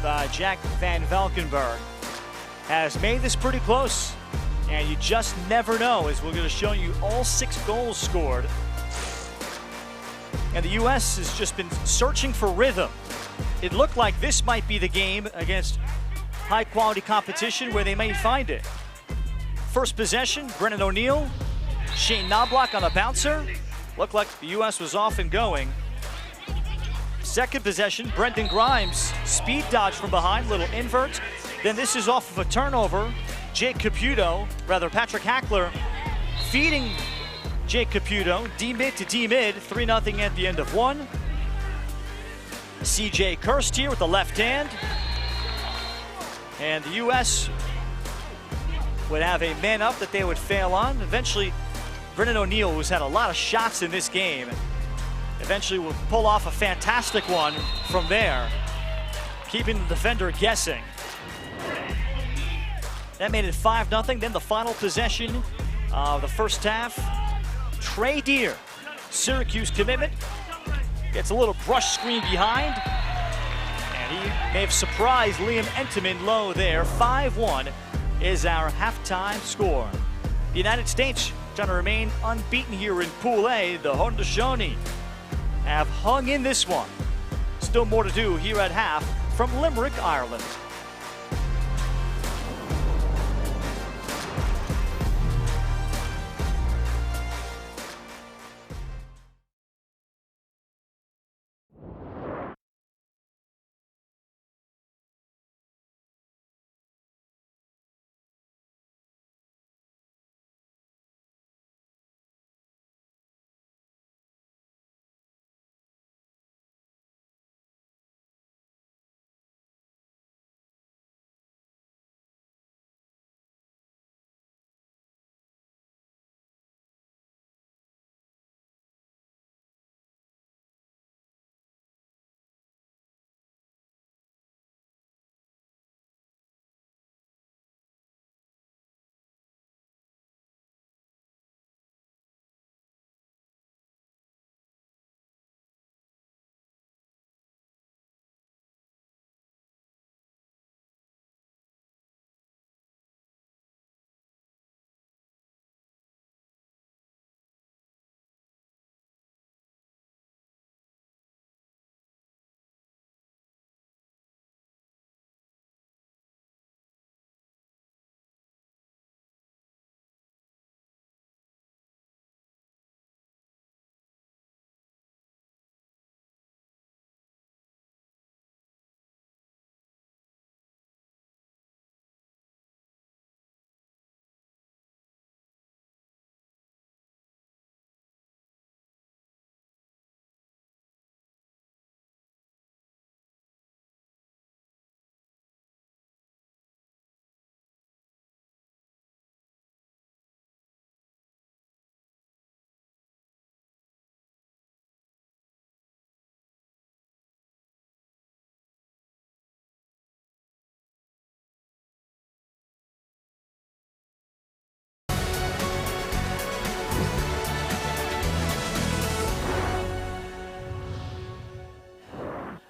by Jack Van Valkenburg has made this pretty close. And you just never know, as we're going to show you all 6 goals scored. And the U.S. has just been searching for rhythm. It looked like this might be the game against high-quality competition where they may find it. First possession, Brennan O'Neill. Shane Knobloch on a bouncer. Looked like the U.S. was off and going. Second possession, Brendan Grimes. Speed dodge from behind, little invert. Then this is off of a turnover. Patrick Hackler feeding Jake Caputo. D-mid to D-mid, 3-0 at the end of one. CJ Kirst here with the left hand. And the U.S. would have a man up that they would fail on. Eventually, Brennan O'Neill, who's had a lot of shots in this game, eventually will pull off a fantastic one from there, keeping the defender guessing. That made it 5-0. Then the final possession of the first half. Trey Deer, Syracuse commitment, gets a little brush screen behind. And he may have surprised Liam Entenmann low there. 5-1 is our halftime score. The United States trying to remain unbeaten here in Pool A. The Haudenosaunee have hung in this one. Still more to do here at half from Limerick, Ireland.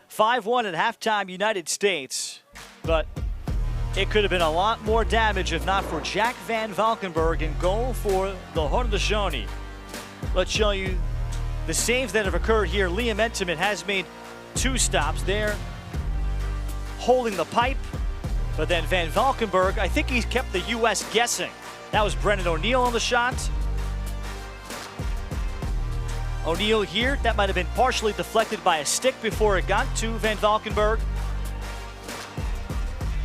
Five-1 at halftime, United States, but it could have been a lot more damage if not for Jack Van Valkenburg in goal for the Haudenosaunee. Let's show you the saves that have occurred here. Liam Entenmann has made 2 stops there, holding the pipe, but then Van Valkenburg, I think he's kept the U.S. guessing. That was Brennan O'Neill on the shot. O'Neill here, that might have been partially deflected by a stick before it got to Van Valkenburg.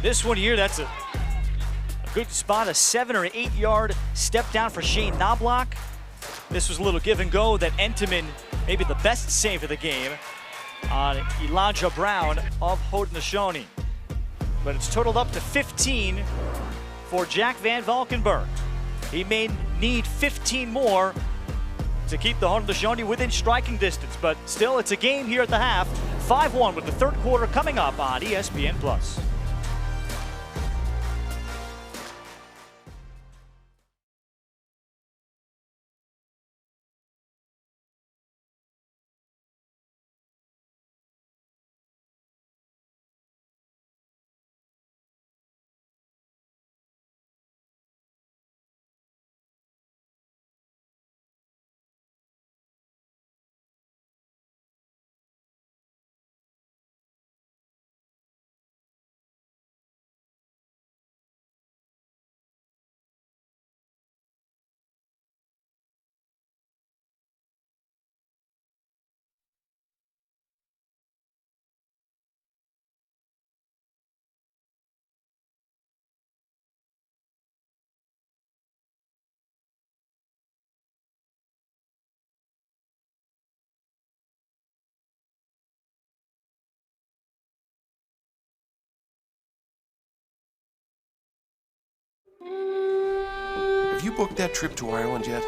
This one here, that's a good spot, a 7 or 8 yard step down for Shane Knobloch. This was a little give and go that Entenmann, maybe the best save of the game, on Elijah Brown of Haudenosaunee. But it's totaled up to 15 for Jack Van Valkenburg. He may need 15 more to keep the Haudenosaunee within striking distance, but still it's a game here at the half. 5-1 with the third quarter coming up on ESPN+. Have you booked that trip to Ireland yet?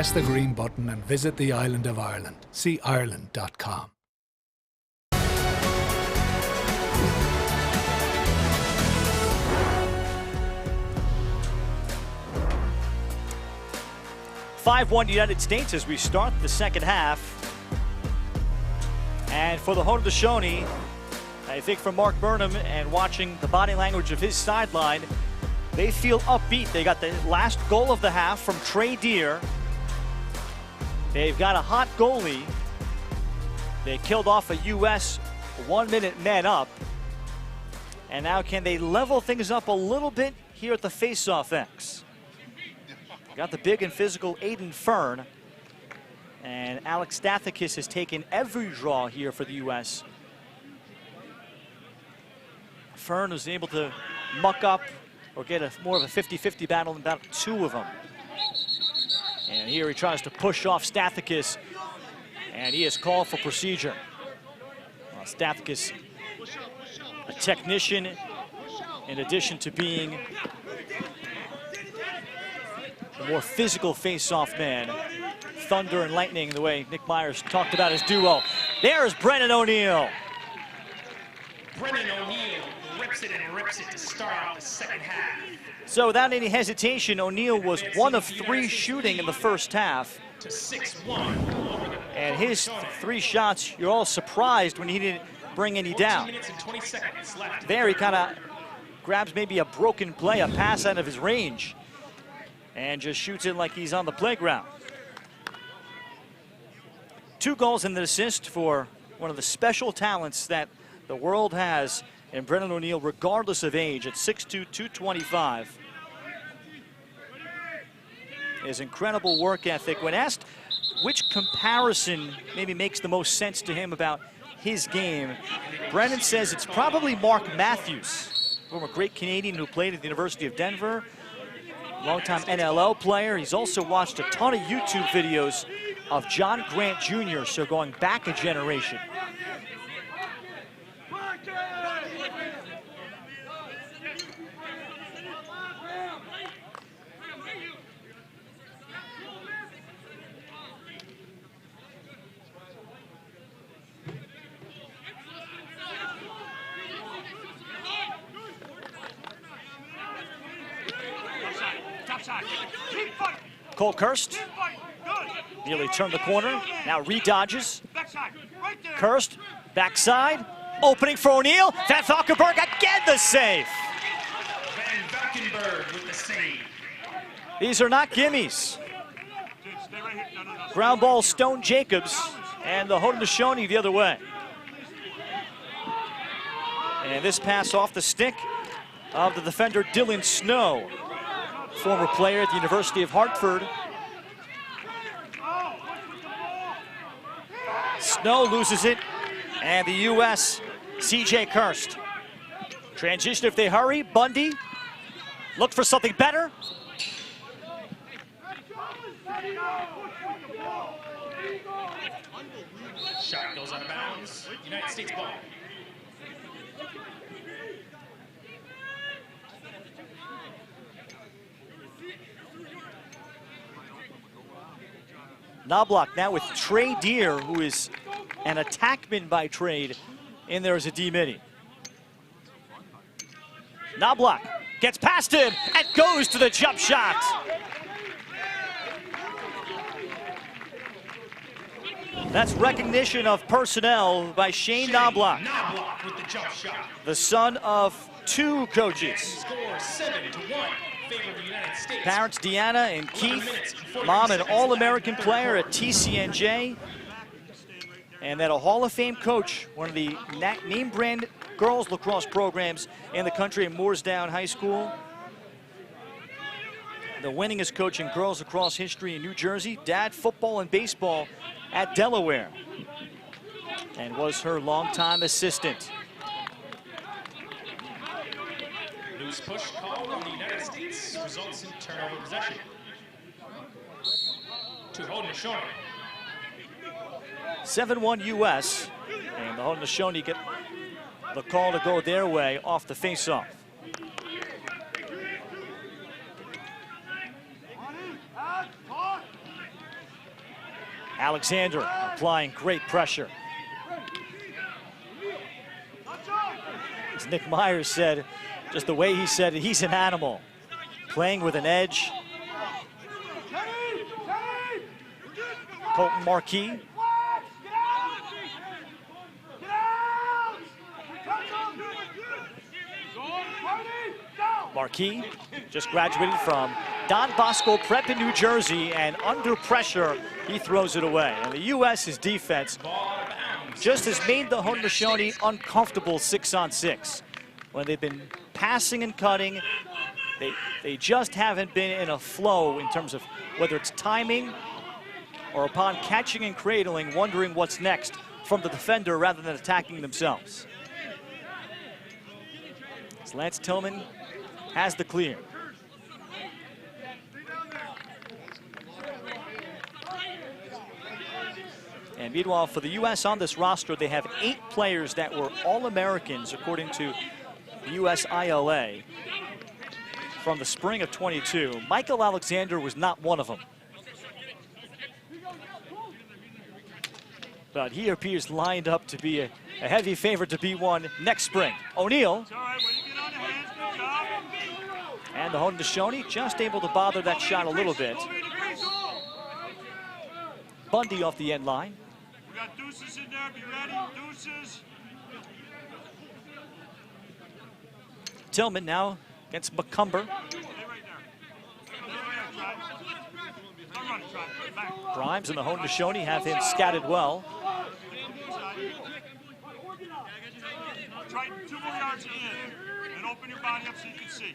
Press the green button and visit the island of Ireland. See Ireland.com. (5-1) United States as we start the second half. And for the Haudenosaunee, I think from Mark Burnham and watching the body language of his sideline, they feel upbeat. They got the last goal of the half from Trey Deer. They've got a hot goalie. They killed off a U.S. 1-minute man up. And now can they level things up a little bit here at the face-off X? Got the big and physical Aiden Fern. And Alex Stathakis has taken every draw here for the U.S. Fern was able to muck up or get more of a 50-50 battle in about 2 of them. And here he tries to push off Stathakis, and he is called for procedure. Well, Stathakis, a technician, in addition to being a more physical face-off man. Thunder and lightning, the way Nick Myers talked about his duo. There's Brennan O'Neill. Brennan O'Neill rips it to start out the second half. So without any hesitation, O'Neill was 1 of 3 shooting in the first half. To 6-1. And his 3 shots, you're all surprised when he didn't bring any down. 14 minutes and 20 seconds left. There he kind of grabs maybe a broken play, a pass out of his range, and just shoots it like he's on the playground. 2 goals and an assist for one of the special talents that the world has in Brennan O'Neill, regardless of age, at 6'2", 225. His incredible work ethic. When asked which comparison maybe makes the most sense to him about his game, Brennan says it's probably Mark Matthews, former great Canadian who played at the University of Denver, longtime NLL player. He's also watched a ton of YouTube videos of John Grant Jr., so going back a generation. Cole Kirst nearly turned the corner. Now re-dodges. Kirst, backside, opening for O'Neill. Van Valkenburg again the save. Van Valkenburg with the save. These are not gimmies. Ground ball, Stone Jacobs, and the Haudenosaunee the other way. And this pass off the stick of the defender Dylan Snow, former player at the University of Hartford. Snow loses it, and the U.S. C.J. Kirst. Transition if they hurry. Bundy look for something better. Shot goes out of bounds. United States ball. Knobloch now with Trey Deer, who is an attackman by trade, in there as a D-mini. Knobloch gets past him and goes to the jump shot. That's recognition of personnel by Shane Knobloch. Knobloch with the jump shot. The son of 2 coaches. Score 7-1. Favor of the United States. Parents Deanna and Keith, mom an All-American player at TCNJ, and then a Hall of Fame coach, one of the name brand girls lacrosse programs in the country at Moorsdown High School. The winningest coach in girls lacrosse history in New Jersey. Dad, football and baseball at Delaware, and was her longtime assistant. Loose push call on the United States results in turnover possession. To Haudenosaunee. 7-1 U.S. And the Haudenosaunee get the call to go their way off the faceoff. Alexander applying great pressure. As Nick Myers said, just the way he said it, he's an animal, playing with an edge. Colton Marquis. Marquis just graduated from Don Bosco Prep in New Jersey, and under pressure, he throws it away. And the U.S.'s defense just has made the Haudenosaunee uncomfortable 6-on-6. When they've been passing and cutting, they just haven't been in a flow in terms of whether it's timing or upon catching and cradling, wondering what's next from the defender rather than attacking themselves. As Lance Tillman has the clear. And meanwhile, for the U.S. on this roster, they have 8 players that were All-Americans, according to the U.S. ILA, from the spring of 22. Michael Alexander was not one of them. But he appears lined up to be a heavy favorite to be one next spring. O'Neal. And the Haudenosaunee just able to bother that shot a little bit. Bundy off the end line. We got deuces in there, be ready, deuces. Tillman now against McCumber. Grimes and the Haudenosaunee have him scattered well. Try 2 more yards in and open your body up so you can see.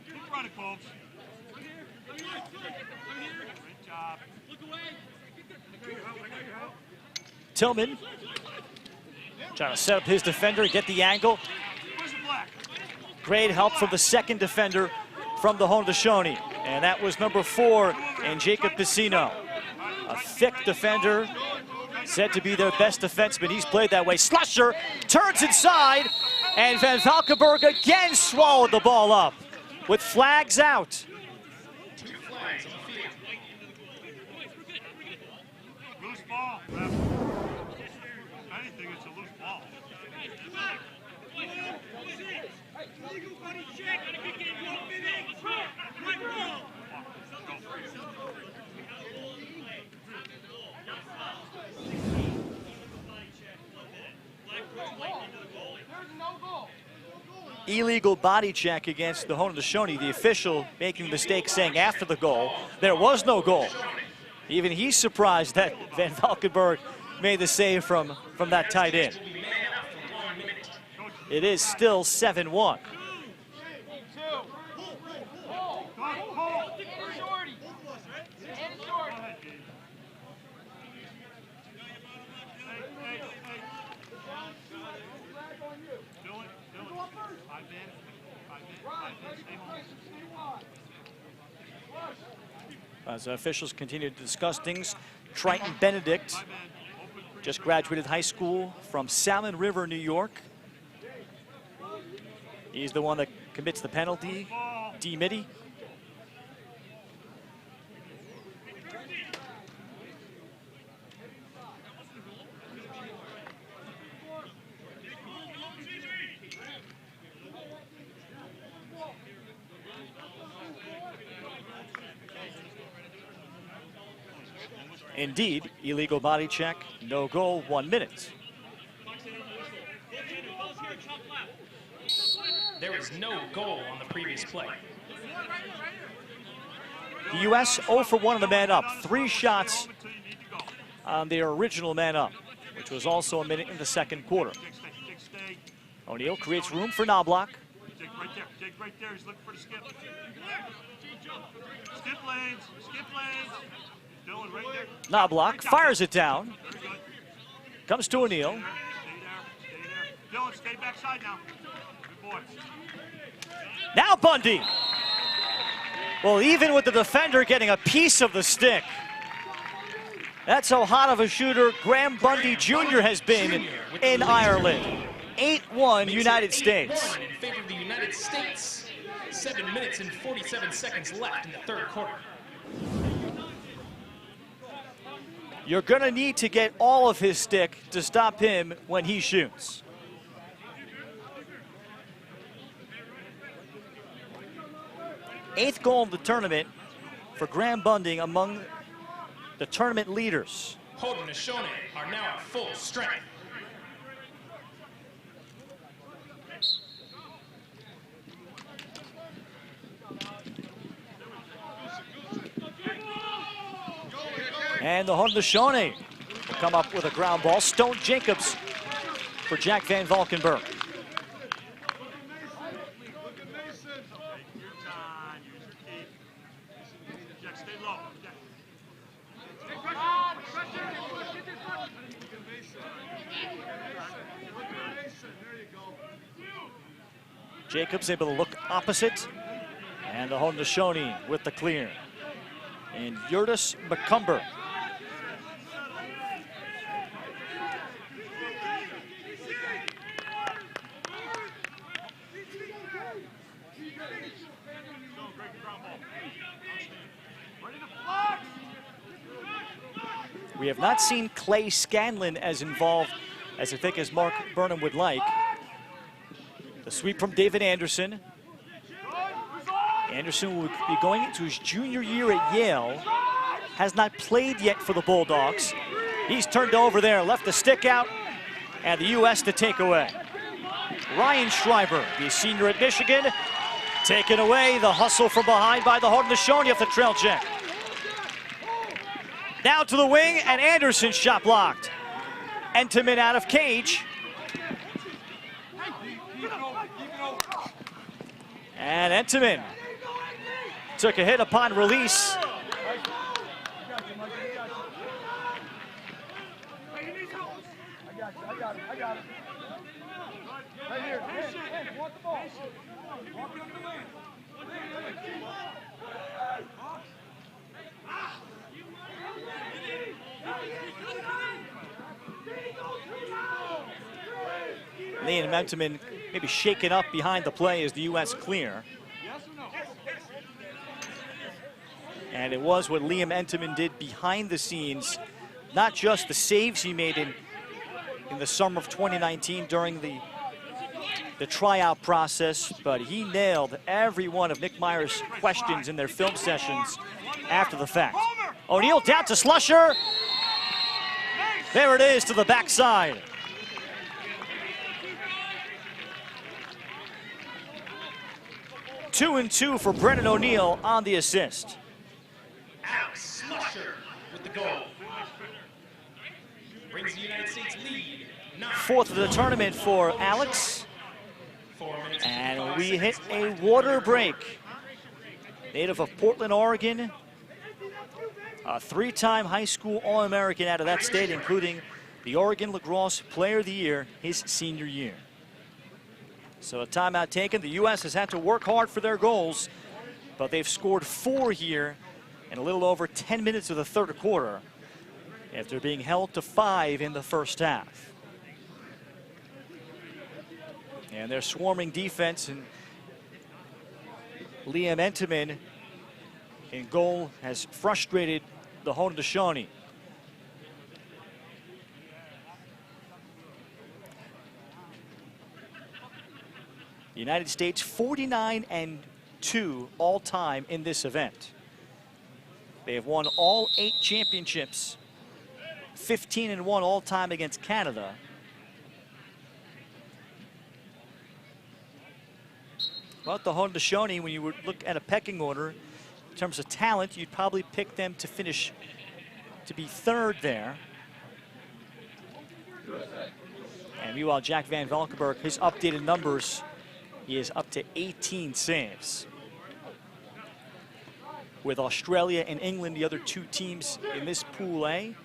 Keep running, folks. Great job. Tillman trying to set up his defender, get the angle. Great help from the second defender from the Haudenosaunee, and that was number 4 in Jacob Piscino. A thick defender, said to be their best defenseman. He's played that way. Slusher turns inside, and Van Valkenburg again swallowed the ball up with flags out. Loose ball. Anything, it's a loose ball. Illegal body check against the Haudenosaunee. The official making the mistake saying after the goal, there was no goal. Even he's surprised that Van Valkenburg made the save from that tight end. It is still 7-1. As officials continue to discuss things, Triton Benedict just graduated high school from Salmon River, New York. He's the one that commits the penalty, D. Mitty. Indeed, illegal body check, no goal, 1 minute. There is no goal on the previous play. The U.S. 0 for 1 on the man up. 3 shots on their original man up, which was also a minute in the second quarter. O'Neal creates room for Knobloch. Jake right there, he's looking for the skip. Skip lanes, skip lanes. Dylan right there. Knobloch fires it down. Comes to O'Neal. Stay there. Dylan, stay backside now. Good boy. Now Bundy. Well, even with the defender getting a piece of the stick, that's how hot of a shooter Graham Bundy Jr. has been in Ireland. 8-1 United States. 8-1 in favor of the United States. 7 minutes and 47 seconds left in the third quarter. You're going to need to get all of his stick to stop him when he shoots. Eighth goal of the tournament for Graham Bunting among the tournament leaders. Haudenosaunee are now at full strength. And the Haudenosaunee will come up with a ground ball. Stone Jacobs for Jack Van Valkenburg. Jacobs able to look opposite. And the Haudenosaunee with the clear. And Yurtis McCumber. We have not seen Clay Scanlon as involved as I think as Mark Burnham would like. The sweep from David Anderson. Anderson will be going into his junior year at Yale. Has not played yet for the Bulldogs. He's turned over there, left the stick out, and the U.S. to take away. Ryan Schreiber, the senior at Michigan, taken away. The hustle from behind by the Haudenosaunee off the trail check. Now to the wing, and Anderson shot blocked. Entenmann out of cage. And Entenmann took a hit upon release. Liam Entenmann maybe shaken up behind the play as the U.S. clear. And it was what Liam Entenmann did behind the scenes, not just the saves he made in the summer of 2019 during the tryout process, but he nailed every one of Nick Meyer's questions in their film sessions after the fact. O'Neal down to Slusher. There it is to the backside. Two and two for Brennan O'Neal on the assist. Alex Slusher with the goal. Brings the United States lead. Fourth of the tournament for Alex. 4 minutes. And we hit a water break. Native of Portland, Oregon. A three-time high school All-American out of that state, including the Oregon Lacrosse Player of the Year his senior year. So a timeout taken. The U.S. has had to work hard for their goals, but they've scored 4 here in a little over 10 minutes of the third quarter after being held to 5 in the first half. And their swarming defense, and Liam Entenmann in goal has frustrated the Haudenosaunee. The United States 49-2 all-time in this event. They have won all 8 championships, 15-1 all-time against Canada. But the Haudenosaunee, when you would look at a pecking order, in terms of talent, you'd probably pick them to finish, to be third there. And meanwhile, Jack Van Valkenburg, his updated numbers, he is up to 18 saves. With Australia and England, the other 2 teams in this Pool A.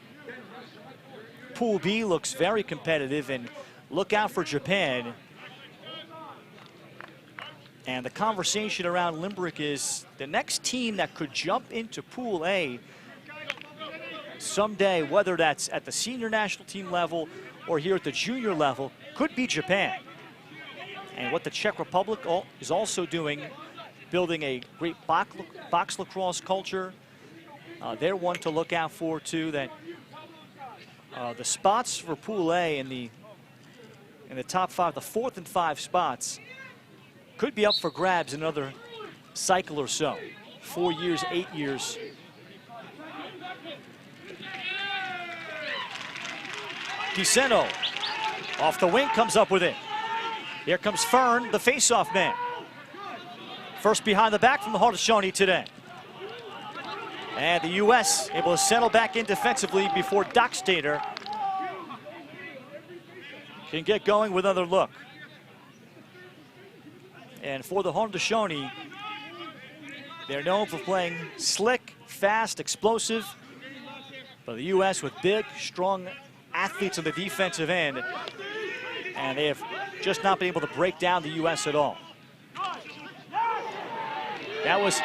Pool B looks very competitive, and look out for Japan. And the conversation around Limerick is the next team that could jump into Pool A someday, whether that's at the senior national team level or here at the junior level, could be Japan. And what the Czech Republic is also doing, building a great box lacrosse culture. They're one to look out for too, that The spots for Pool A in the top 5, the 4th and 5 spots, could be up for grabs in another cycle or so. 4 years, 8 years. Piceno off the wing, comes up with it. Here comes Fern, the face-off man. First behind the back from the Haudenosaunee today. And the U.S. able to settle back in defensively before Dockstader can get going with another look. And for the Haudenosaunee, they're known for playing slick, fast, explosive. But the U.S. with big, strong athletes on the defensive end, and they have just not been able to break down the U.S. at all. That was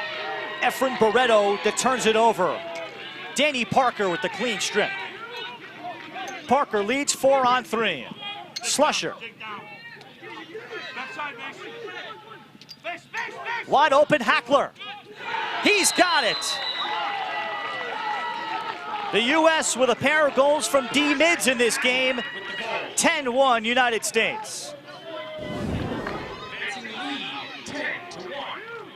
Efren Barreto that turns it over. Danny Parker with the clean strip. Parker leads 4-on-3. Slusher. Wide open, Hackler. He's got it. The U.S. with a pair of goals from D-mids in this game. 10-1 United States. Advancing the lead, 10-1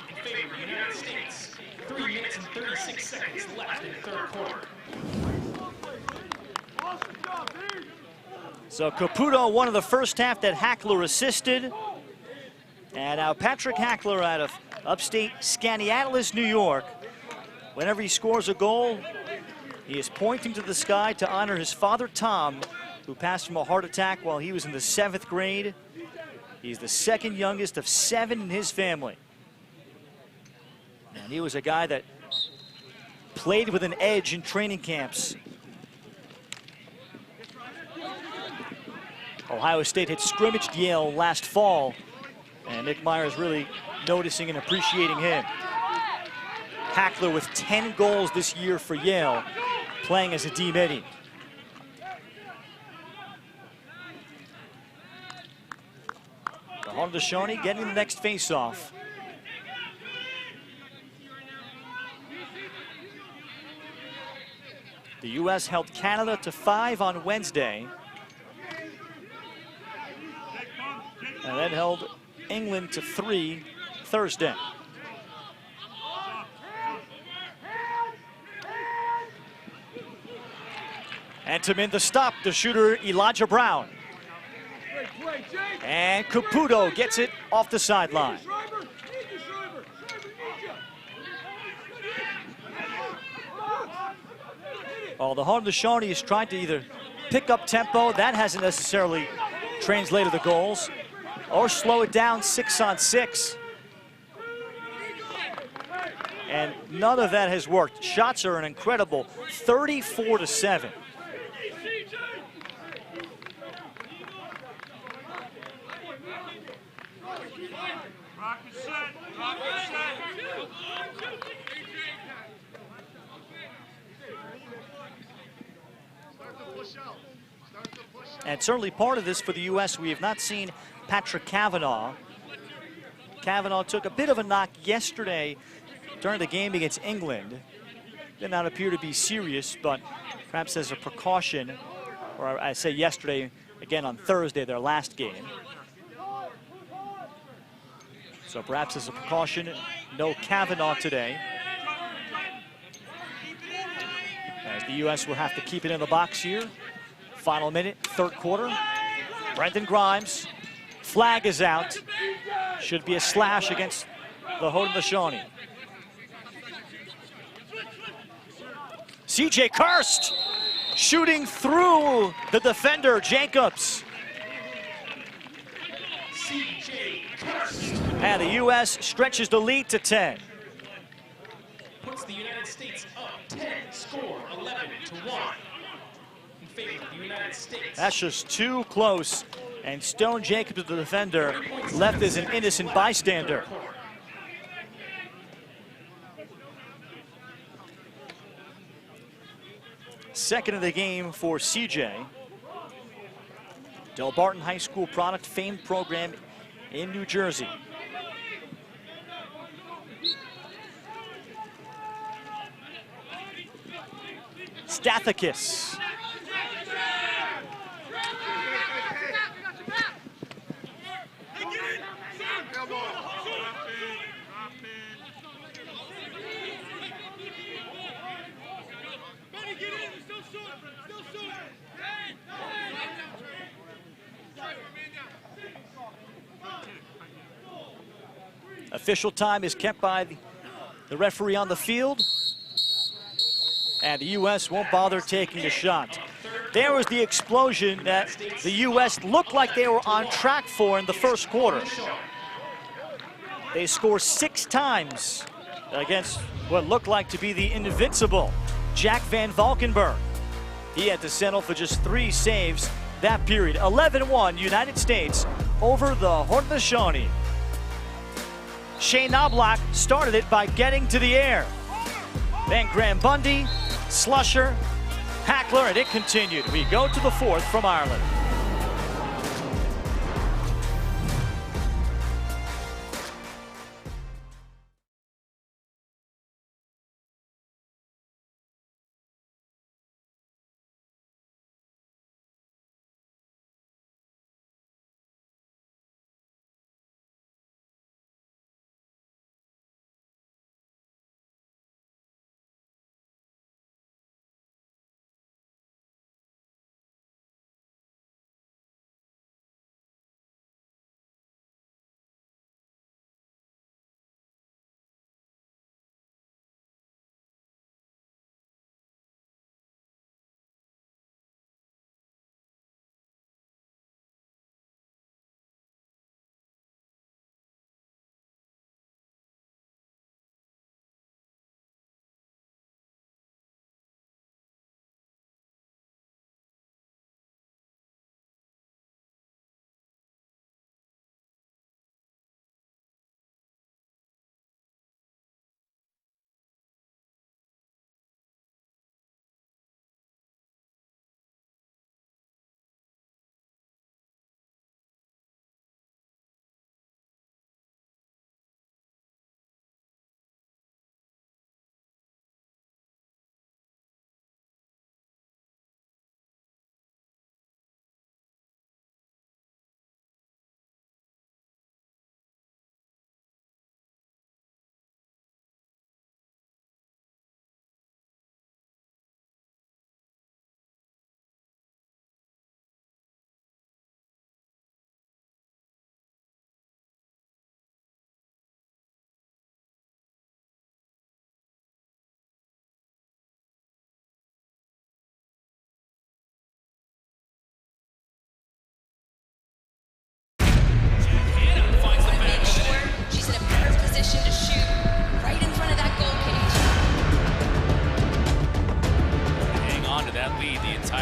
in favor of the United States. 3 minutes and 36 seconds left in the third quarter. So Caputo, one of the first half that Hackler assisted. And now Patrick Hackler out of upstate Skaneateles, New York. Whenever he scores a goal, he is pointing to the sky to honor his father, Tom, who passed from a heart attack while he was in the 7th grade. He's the second youngest of 7 in his family. And he was a guy that played with an edge in training camps. Ohio State had scrimmaged Yale last fall, and Nick Myers really noticing and appreciating him. Hackler with 10 goals this year for Yale, playing as a D-midi. The Haudenosaunee getting the next face-off. The U.S. held Canada to 5 on Wednesday, and then held England to 3 Thursday. And to min the stop, the shooter Elijah Brown. And Caputo gets it off the sideline. Well, the Haudenosaunee is trying to either pick up tempo, that hasn't necessarily translated the goals, or slow it down 6-on-6. And none of that has worked. Shots are an incredible 34-7. And certainly part of this for the U.S., we have not seen Patrick Cavanaugh. Cavanaugh took a bit of a knock yesterday during the game against England. Did not appear to be serious, but perhaps as a precaution, or I say yesterday, again on Thursday, their last game. So perhaps as a precaution, no Cavanaugh today. As the U.S. will have to keep it in the box here. Final minute, third quarter. Brendan Grimes, flag is out. Should be a slash against the Haudenosaunee. C.J. Karst shooting through the defender, Jacobs. C.J. Karst. And the U.S. stretches the lead to 10. Puts the United States up 10, score 11-1 in favor of the United States. That's just too close. And Stone Jacobs, the defender, left as an innocent bystander. Second of the game for CJ. Del Barton High School product, famed program in New Jersey. Stathakis Official time is kept by the referee on the field. And the U.S. won't bother taking a shot. There was the explosion that the U.S. looked like they were on track for in the first quarter. They scored 6 times against what looked like to be the invincible Jack Van Valkenburg. He had to settle for just 3 saves that period. 11-1 United States over the Haudenosaunee. Shane Knobloch started it by getting to the air. Then Graham Bundy, Slusher, Hackler, and it continued. We go to the 4th from Ireland.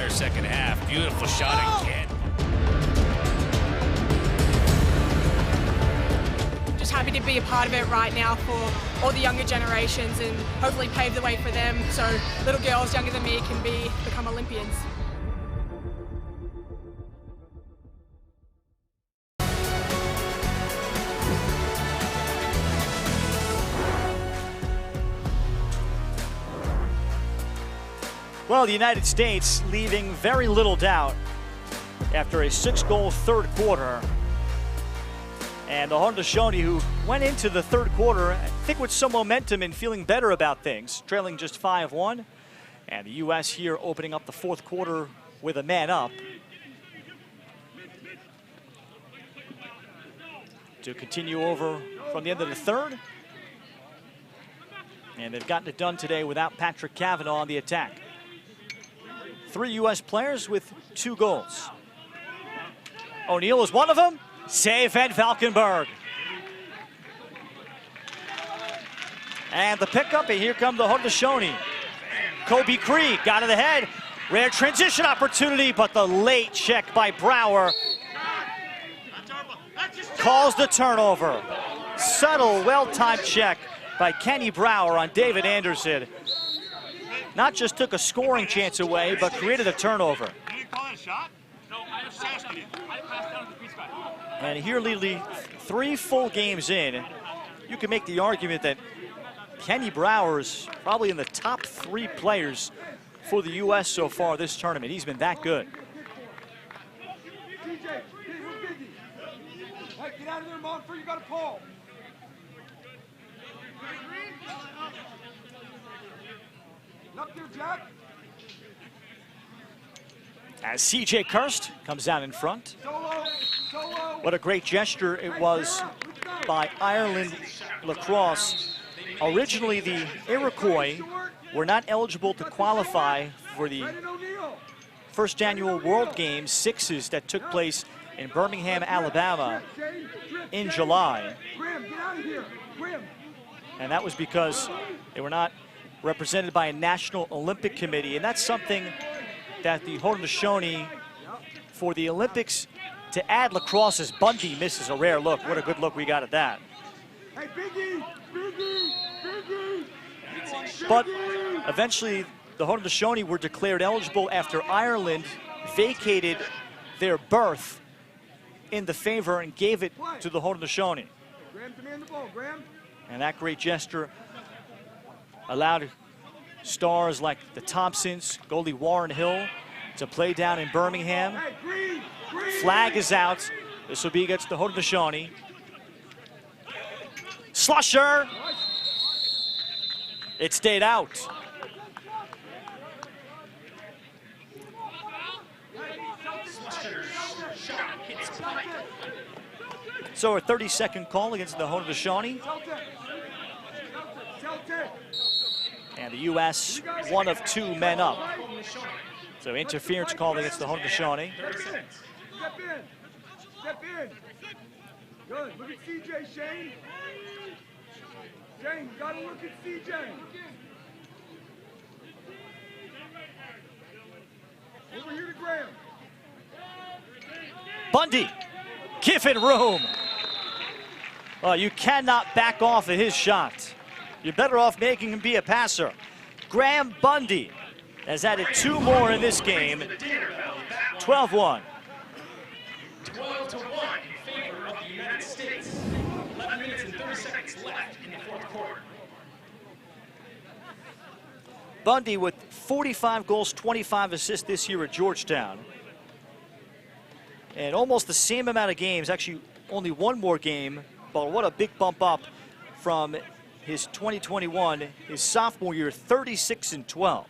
Second half. Beautiful shot again. Just happy to be a part of it right now for all the younger generations and hopefully pave the way for them so little girls younger than me can become Olympians. Well, the United States leaving very little doubt after a 6-goal third quarter. And the Haudenosaunee, who went into the third quarter, I think with some momentum and feeling better about things, trailing just 5-1. And the U.S. here opening up the fourth quarter with a man up. To continue over from the end of the third. And they've gotten it done today without Patrick Cavanaugh on the attack. 3 U.S. players with 2 goals. O'Neal is one of them. Save Van Valkenburg. And the pickup, and here come the Haudenosaunee. Kobe Cree got to the head. Rare transition opportunity, but the late check by Brower calls the turnover. Subtle, well-timed check by Kenny Brower on David Anderson. Not just took a scoring chance away, but created a turnover. And here, Lily, 3 full games in, you can make the argument that Kenny Brower is probably in the top 3 players for the U.S. so far this tournament. He's been that good. TJ, hey, we're busy. Hey, get out of there, Mom, before you got a call. Up there, Jack. As C.J. Kirst comes down in front. Solo. What a great gesture it was by Ireland lacrosse. Originally, the Iroquois were not eligible to qualify for the first annual World Games sixes that took place in Birmingham, Alabama in July. And that was because they were not represented by a National Olympic Committee. And that's something that the Haudenosaunee, for the Olympics, to add lacrosse's Bundy misses a rare look. What a good look we got at that. But eventually, the Haudenosaunee were declared eligible after Ireland vacated their berth in the favor and gave it to the Haudenosaunee. And that great gesture allowed stars like the Thompsons, goalie Warren Hill, to play down in Birmingham. Flag is out. This will be against the Haudenosaunee. Slusher! It stayed out. So a 30-second call against the Haudenosaunee. And the U.S. one of two men up. So interference call against the Haudenosaunee. Step in. Step in. Good. Look at CJ, Shane. Shane, you gotta look at CJ. Over here to Graham. Bundy, given room. Well, you cannot back off of his shot. You're better off making him be a passer. Graham Bundy has added 2 more in this game. 12-1. 12-1 in favor of the United States. 11 minutes and 30 seconds left in the fourth quarter. Bundy with 45 goals, 25 assists this year at Georgetown. And almost the same amount of games, actually only 1 more game, but what a big bump up from his 2021, his sophomore year, 36-12.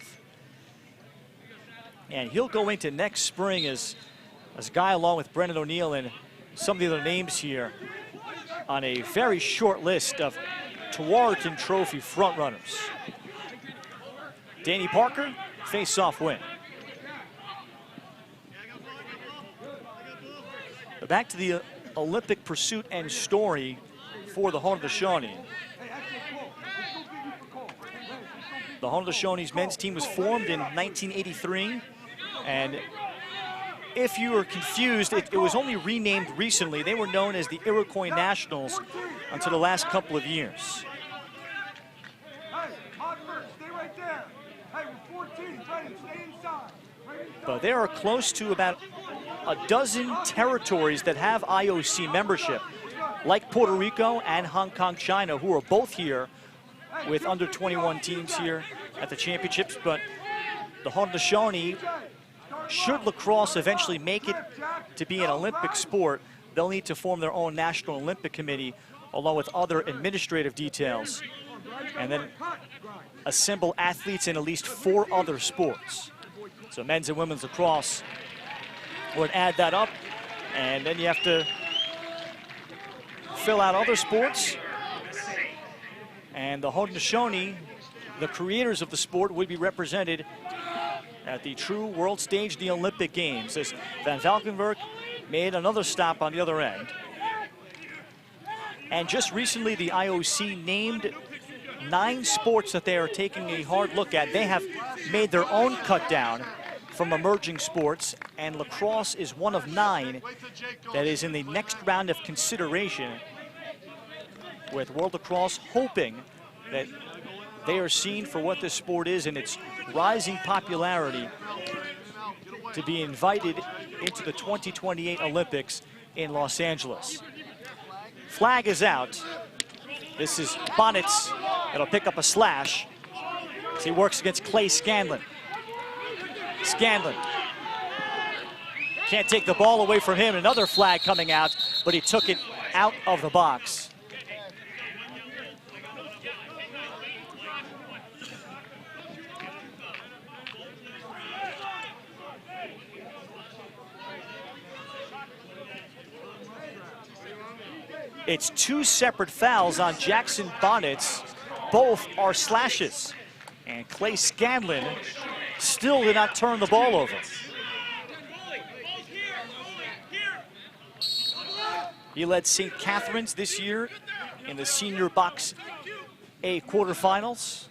And he'll go into next spring as a guy along with Brendan O'Neill and some of the other names here on a very short list of Tewaaraton Trophy frontrunners. Danny Parker, face-off win. But back to the Olympic pursuit and story for the Haudenosaunee. The Haudenosaunee men's team was formed in 1983, and if you were confused, it was only renamed recently. They were known as the Iroquois Nationals until the last couple of years. But there are close to about a dozen territories that have IOC membership, like Puerto Rico and Hong Kong, China, who are both here with under 21 teams here at the championships. But the Haudenosaunee, should lacrosse eventually make it to be an Olympic sport, they'll need to form their own National Olympic Committee along with other administrative details, and then assemble athletes in at least 4 other sports. So men's and women's lacrosse would add that up, and then you have to fill out other sports. And the Haudenosaunee, the creators of the sport, would be represented at the true world stage, the Olympic Games, as Van Valkenburg made another stop on the other end. And just recently, the IOC named 9 sports that they are taking a hard look at. They have made their own cut down from emerging sports, and lacrosse is one of 9 that is in the next round of consideration, with World Lacrosse hoping that they are seen for what this sport is and its rising popularity to be invited into the 2028 Olympics in Los Angeles. Flag is out. This is Bonnets. It'll pick up a slash as he works against Clay Scanlon. Scanlon can't take the ball away from him. Another flag coming out, but he took it out of the box. It's 2 separate fouls on Jackson Bonnets. Both are slashes. And Clay Scanlon still did not turn the ball over. He led St. Catherine's this year in the senior box A quarterfinals.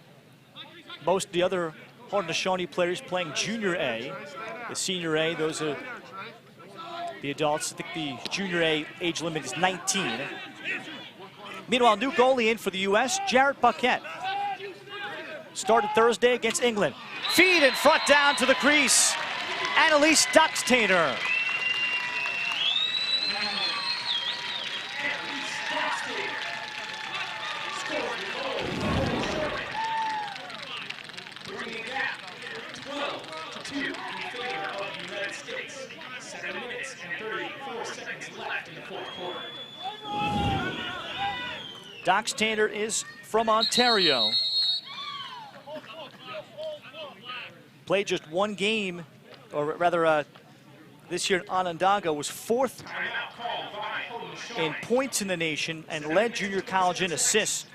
Most of the other Haudenosaunee players playing junior A. The senior A, those are the adults. I think the junior A age limit is 19. Meanwhile, new goalie in for the U.S., Jarrett Buckett. Started Thursday against England. Feed in front down to the crease. Annalise Doxtainer. Bringing it gap 12-2 in favor of the United States. 7 minutes and 34 seconds left in the fourth quarter. Doxtainer is from Ontario. Played just 1 game, or rather this year in Onondaga, was 4th in points in the nation and led junior college in assists,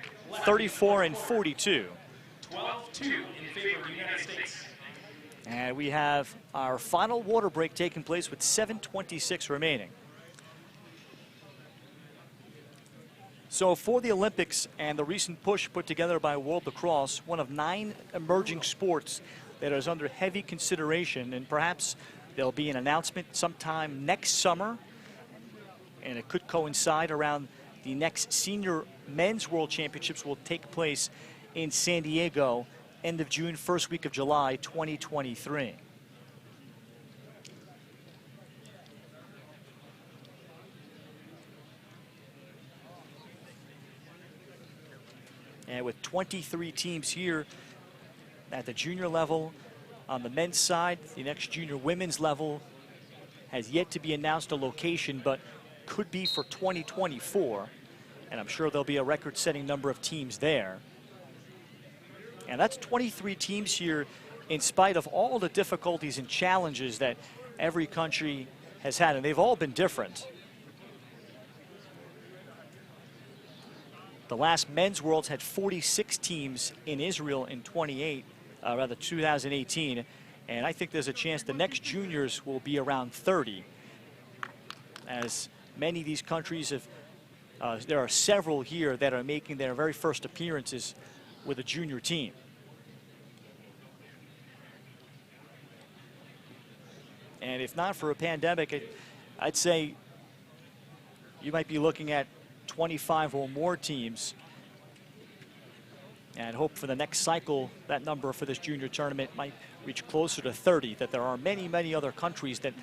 34 and 42. 12-2 in favor of the United States. And we have our final water break taking place with 7:26 remaining. So for the Olympics and the recent push put together by World Lacrosse, one of 9 emerging sports that is under heavy consideration, and perhaps there'll be an announcement sometime next summer, and it could coincide around the next senior men's world championships will take place in San Diego, end of June, first week of July, 2023. And with 23 teams here at the junior level, on the men's side, the next junior women's level has yet to be announced a location, but could be for 2024. And I'm sure there'll be a record-setting number of teams there. And that's 23 teams here in spite of all the difficulties and challenges that every country has had, and they've all been different. The last men's worlds had 46 teams in Israel in 2018, and I think there's a chance the next juniors will be around 30, as many of these countries have, there are several here that are making their very first appearances with a junior team. And if not for a pandemic, I'd say you might be looking at 25 or more teams, and hope for the next cycle that number for this junior tournament might reach closer to 30, that there are many other countries that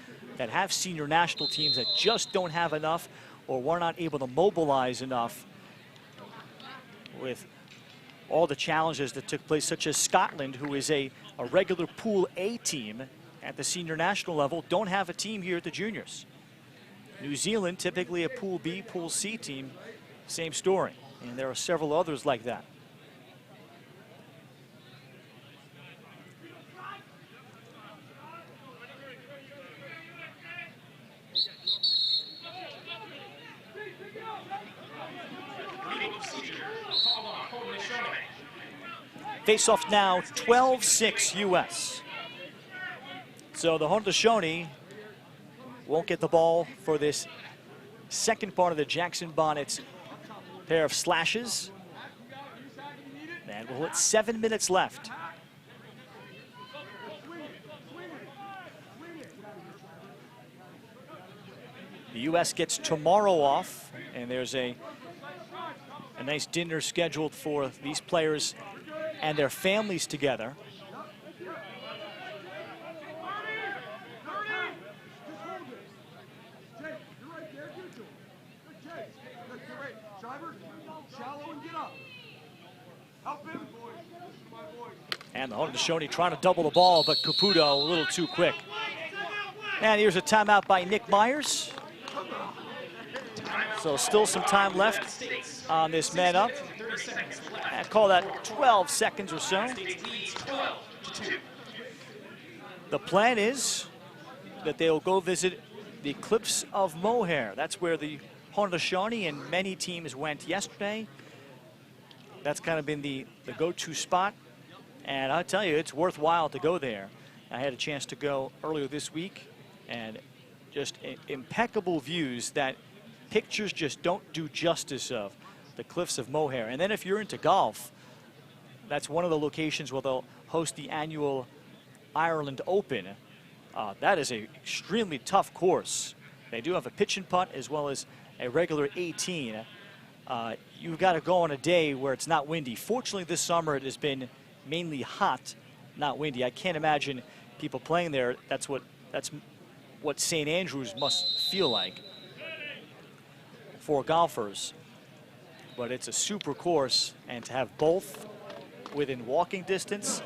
have senior national teams that just don't have enough or were not able to mobilize enough with all the challenges that took place, such as Scotland, who is a regular Pool A team at the senior national level, don't have a team here at the juniors. New Zealand, typically a Pool B, Pool C team, same story. And there are several others like that. Face-off now, 12-6 U.S. So the Haudenosaunee won't get the ball for this second part of the Jackson Bonnets pair of slashes. And we'll hit 7 minutes left. The U.S. gets tomorrow off, and there's a nice dinner scheduled for these players and their families together. And the Haudenosaunee trying to double the ball, but Caputo a little too quick. And here's a timeout by Nick Myers. So still some time left on this man up. I call that 12 seconds or so. The plan is that they'll go visit the Cliffs of Mohair. That's where the Haudenosaunee, and many teams went yesterday. That's kind of been the go-to spot. And I'll tell you, it's worthwhile to go there. I had a chance to go earlier this week, and just impeccable views that pictures just don't do justice of. The cliffs of Moher. And then if you're into golf, that's one of the locations where they'll host the annual Ireland Open. That is an extremely tough course. They do have a pitch and putt as well as a regular 18. You've got to go on a day where it's not windy. Fortunately, this summer it has been mainly hot, not windy. I can't imagine people playing there. That's what St. Andrews must feel like for golfers. But it's a super course, and to have both within walking distance,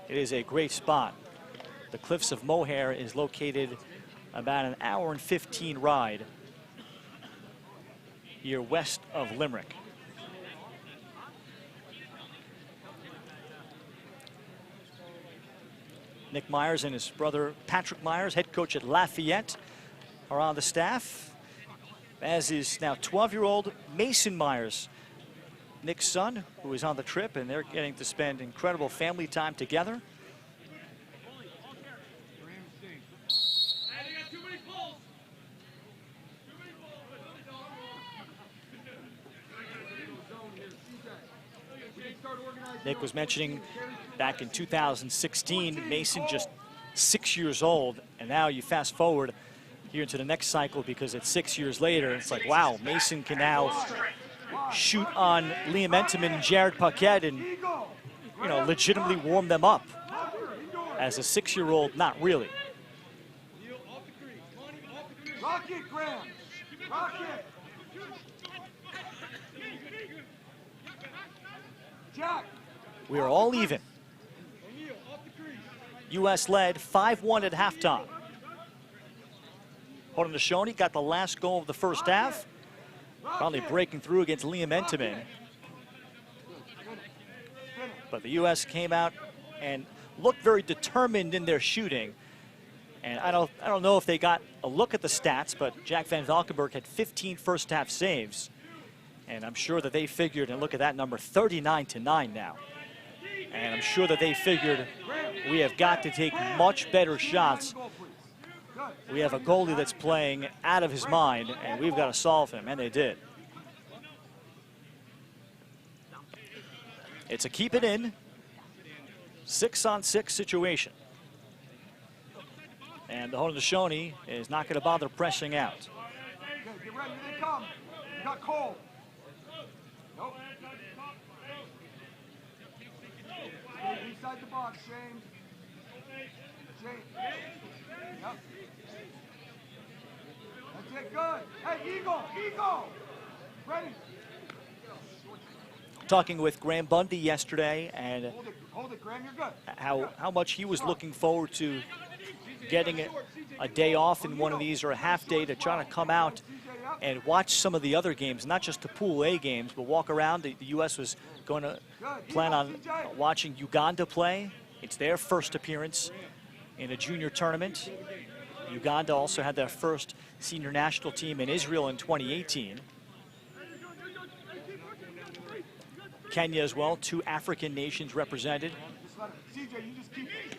it is a great spot. The Cliffs of Moher is located about an hour and 15 ride here west of Limerick. Nick Myers and his brother Patrick Myers, head coach at Lafayette, are on the staff, as is now 12-year-old Mason Myers, Nick's son, who is on the trip, and they're getting to spend incredible family time together. Nick was mentioning back in 2016, Mason just 6 years old, and now you fast forward here into the next cycle, because it's 6 years later, it's like, wow, Mason can now shoot on Liam Entenmann and Jared Paquette and, you know, legitimately warm them up. As a 6-year-old, not really. Rock it, Graham. Rock it. Jack. We are all even. U.S. led 5-1 at halftime. Haudenosaunee got the last goal of the first half, probably breaking through against Liam Entenmann. But the U.S. came out and looked very determined in their shooting. And I don't know if they got a look at the stats, but Jack Van Valkenburg had 15 first half saves. And I'm sure that they figured, and look at that number, 39-9 now. And I'm sure that they figured we have got to take much better shots. We have a goalie that's playing out of his mind, and we've got to solve him, and they did. It's a keep it in, 6-on-6 situation. And the Haudenosaunee is not going to bother pressing out. Okay, get ready, here they come. You got Cole. Nope. Stay inside the box, James. James. Yep. That's it, good. Hey, Eagle. Ready. Talking with Graham Bundy yesterday, and Hold it, Graham, you're good. how much he was looking forward to getting a day off in one of these, or a half day, to try to come out and watch some of the other games, not just the Pool A games, but walk around. The U.S. was going to plan on watching Uganda play. It's their first appearance in a junior tournament. Uganda also had their first senior national team in Israel in 2018. Kenya as well, 2 African nations represented. CJ, you just keep it.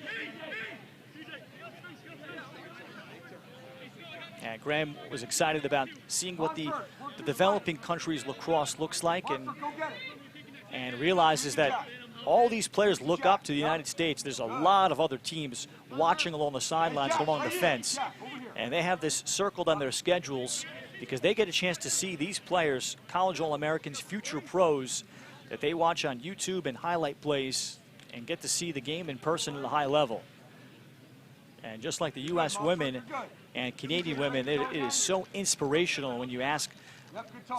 And Graham was excited about seeing what the developing countries lacrosse looks like, and realizes that all these players look up to the United States. There's a lot of other teams watching along the sidelines, along the fence, and they have this circled on their schedules because they get a chance to see these players, college All-Americans, future pros, that they watch on YouTube and highlight plays and get to see the game in person at a high level. And just like the U.S. women and Canadian women, it is so inspirational when you ask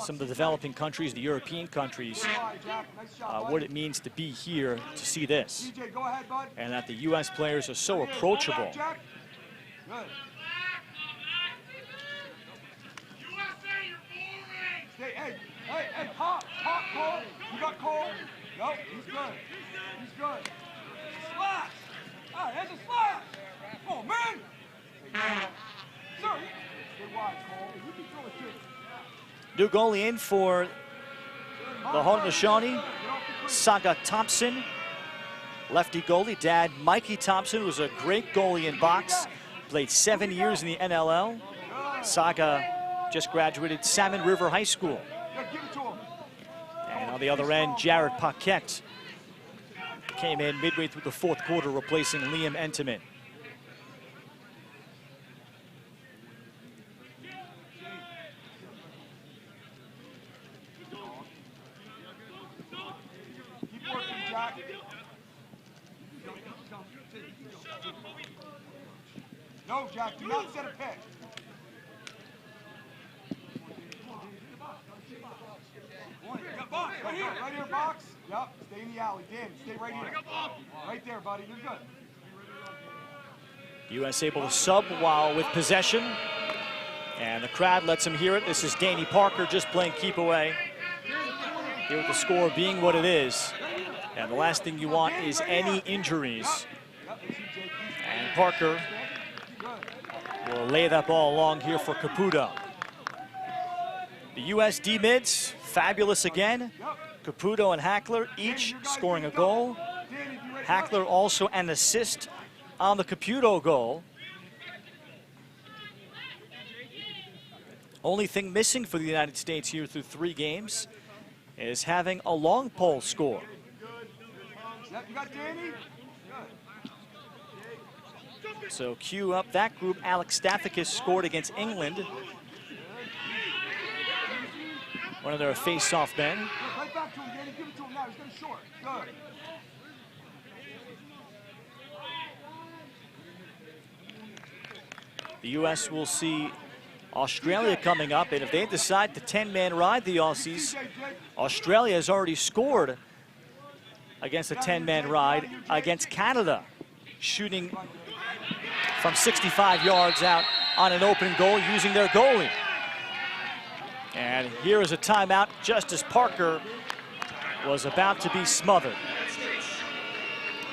some of the developing countries, the European countries, what it means to be here to see this. And that the U.S. players are so approachable. Hey, hop, Cole. You got Cole? Nope, he's good. He's good. Slash! All right, there's a slash! Oh, man! Sir, stay wide, Cole. You can throw it too. New goalie in for the Haudenosaunee, Saga Thompson. Lefty goalie, dad Mikey Thompson was a great goalie in box. Played 7 years in the NLL. Saga just graduated Salmon River High School. And on the other end, Jared Paquette came in midway through the fourth quarter, replacing Liam Entenman. Keep working, Jack. No, Jack, do not set a pick. Right here, box. Yep, stay in the alley. Dan, stay right here. Right there, buddy. You're good. U.S. able to sub while with possession. And the crowd lets him hear it. This is Danny Parker just playing keep away. Here with the score being what it is. And the last thing you want is any injuries. And Parker will lay that ball along here for Caputo. The U.S. D-mids, fabulous again. Caputo and Hackler each scoring a goal. Hackler also an assist on the Caputo goal. Only thing missing for the United States here through 3 games is having a long pole score. You got Danny? So cue up that group. Alex Stathakis scored against England. One of their face-off men. Right back to him, Danny. Give it to him now. He's going to short. Good. The U.S. will see Australia coming up, and if they decide to 10-man ride the Aussies, Australia has already scored against a 10-man ride against Canada, shooting from 65 yards out on an open goal using their goalie. And here is a timeout just as Parker was about to be smothered.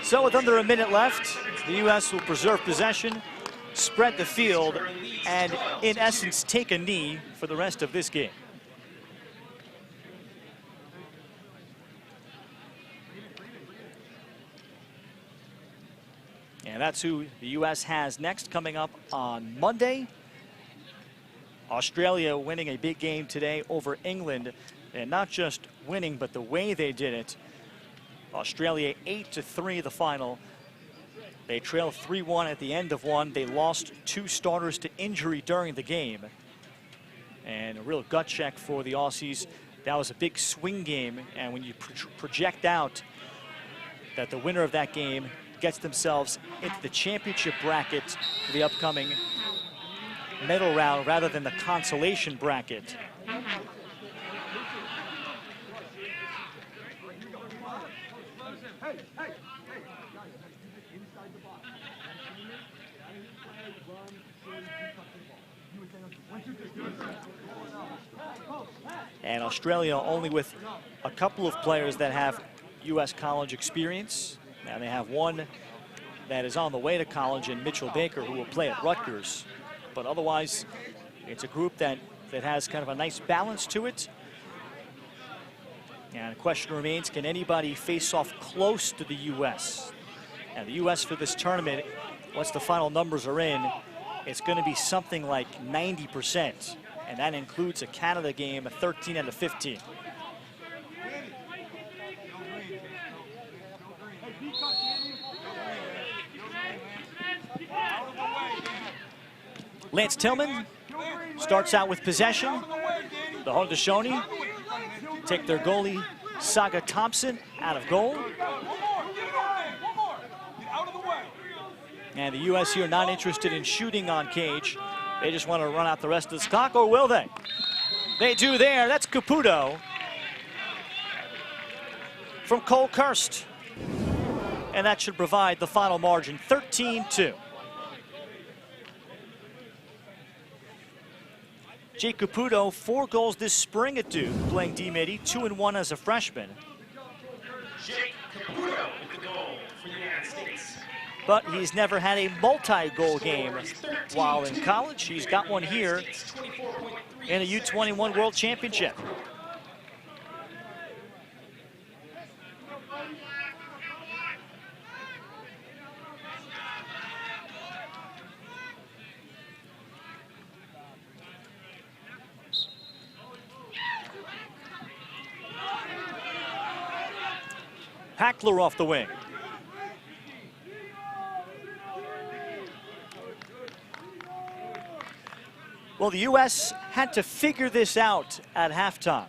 So with under a minute left, the U.S. will preserve possession, spread the field, and in essence take a knee for the rest of this game. And that's who the U.S. has next coming up on Monday. Australia winning a big game today over England, and not just winning, but the way they did it. Australia 8-3 the final. They trailed 3-1 at the end of one. They lost 2 starters to injury during the game. And a real gut check for the Aussies. That was a big swing game, and when you project out that the winner of that game gets themselves into the championship bracket for the upcoming medal round rather than the consolation bracket. And Australia only with a couple of players that have U.S. college experience. Now they have one that is on the way to college in Mitchell Baker, who will play at Rutgers. But otherwise, it's a group that has kind of a nice balance to it. And the question remains, can anybody face off close to the U.S.? And the U.S. for this tournament, once the final numbers are in, it's going to be something like 90%. And that includes a Canada game, a 13 and a 15. Lance Tillman starts out with possession. The Haudenosaunee take their goalie, Saga Thompson, out of goal. And the U.S. here not interested in shooting on cage. They just want to run out the rest of this clock, or will they? They do there. That's Caputo from Cole Kirst. And that should provide the final margin, 13-2. Jake Caputo, 4 goals this spring at Duke, playing D-Midi, 2-1 as a freshman. Jake Caputo with the goal for the United States. but he's never had a multi-goal game while in college. He's got one here in a U21 World Championship. Hackler off the wing. Well, the U.S. had to figure this out at halftime.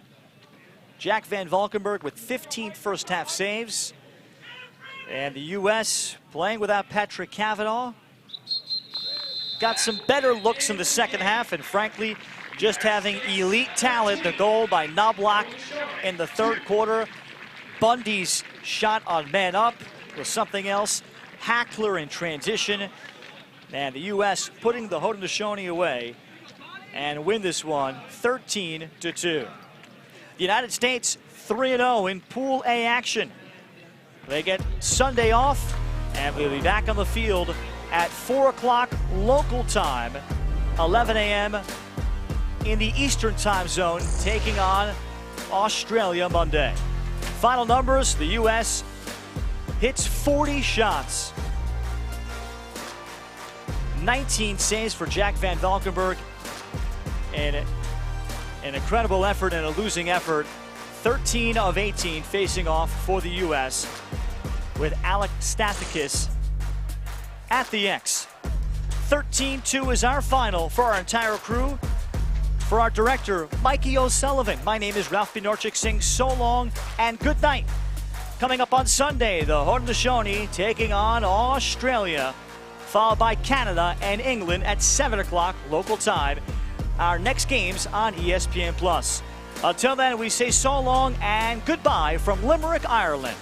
Jack Van Valkenburg with 15 first half saves. And the U.S. playing without Patrick Cavanaugh. Got some better looks in the second half, and frankly, just having elite talent. The goal by Knobloch in the third quarter. Bundy's shot on man up was something else. Hackler in transition. And the U.S. putting the Haudenosaunee away and win this one 13-2. The United States 3-0 in Pool A action. They get Sunday off, and we'll be back on the field at 4 o'clock local time, 11 a.m. in the Eastern time zone, taking on Australia Monday. Final numbers, the U.S. hits 40 shots. 19 saves for Jack Van Valkenburg. And an incredible effort and a losing effort. 13 of 18 facing off for the U.S. with Alex Stathakis at the X. 13-2 is our final for our entire crew. For our director, Mikey O'Sullivan, my name is Ralph Bnorchik, saying so long and good night. Coming up on Sunday, the Haudenosaunee taking on Australia, followed by Canada and England at 7 o'clock local time. Our next games on ESPN+. Until then, we say so long and goodbye from Limerick, Ireland.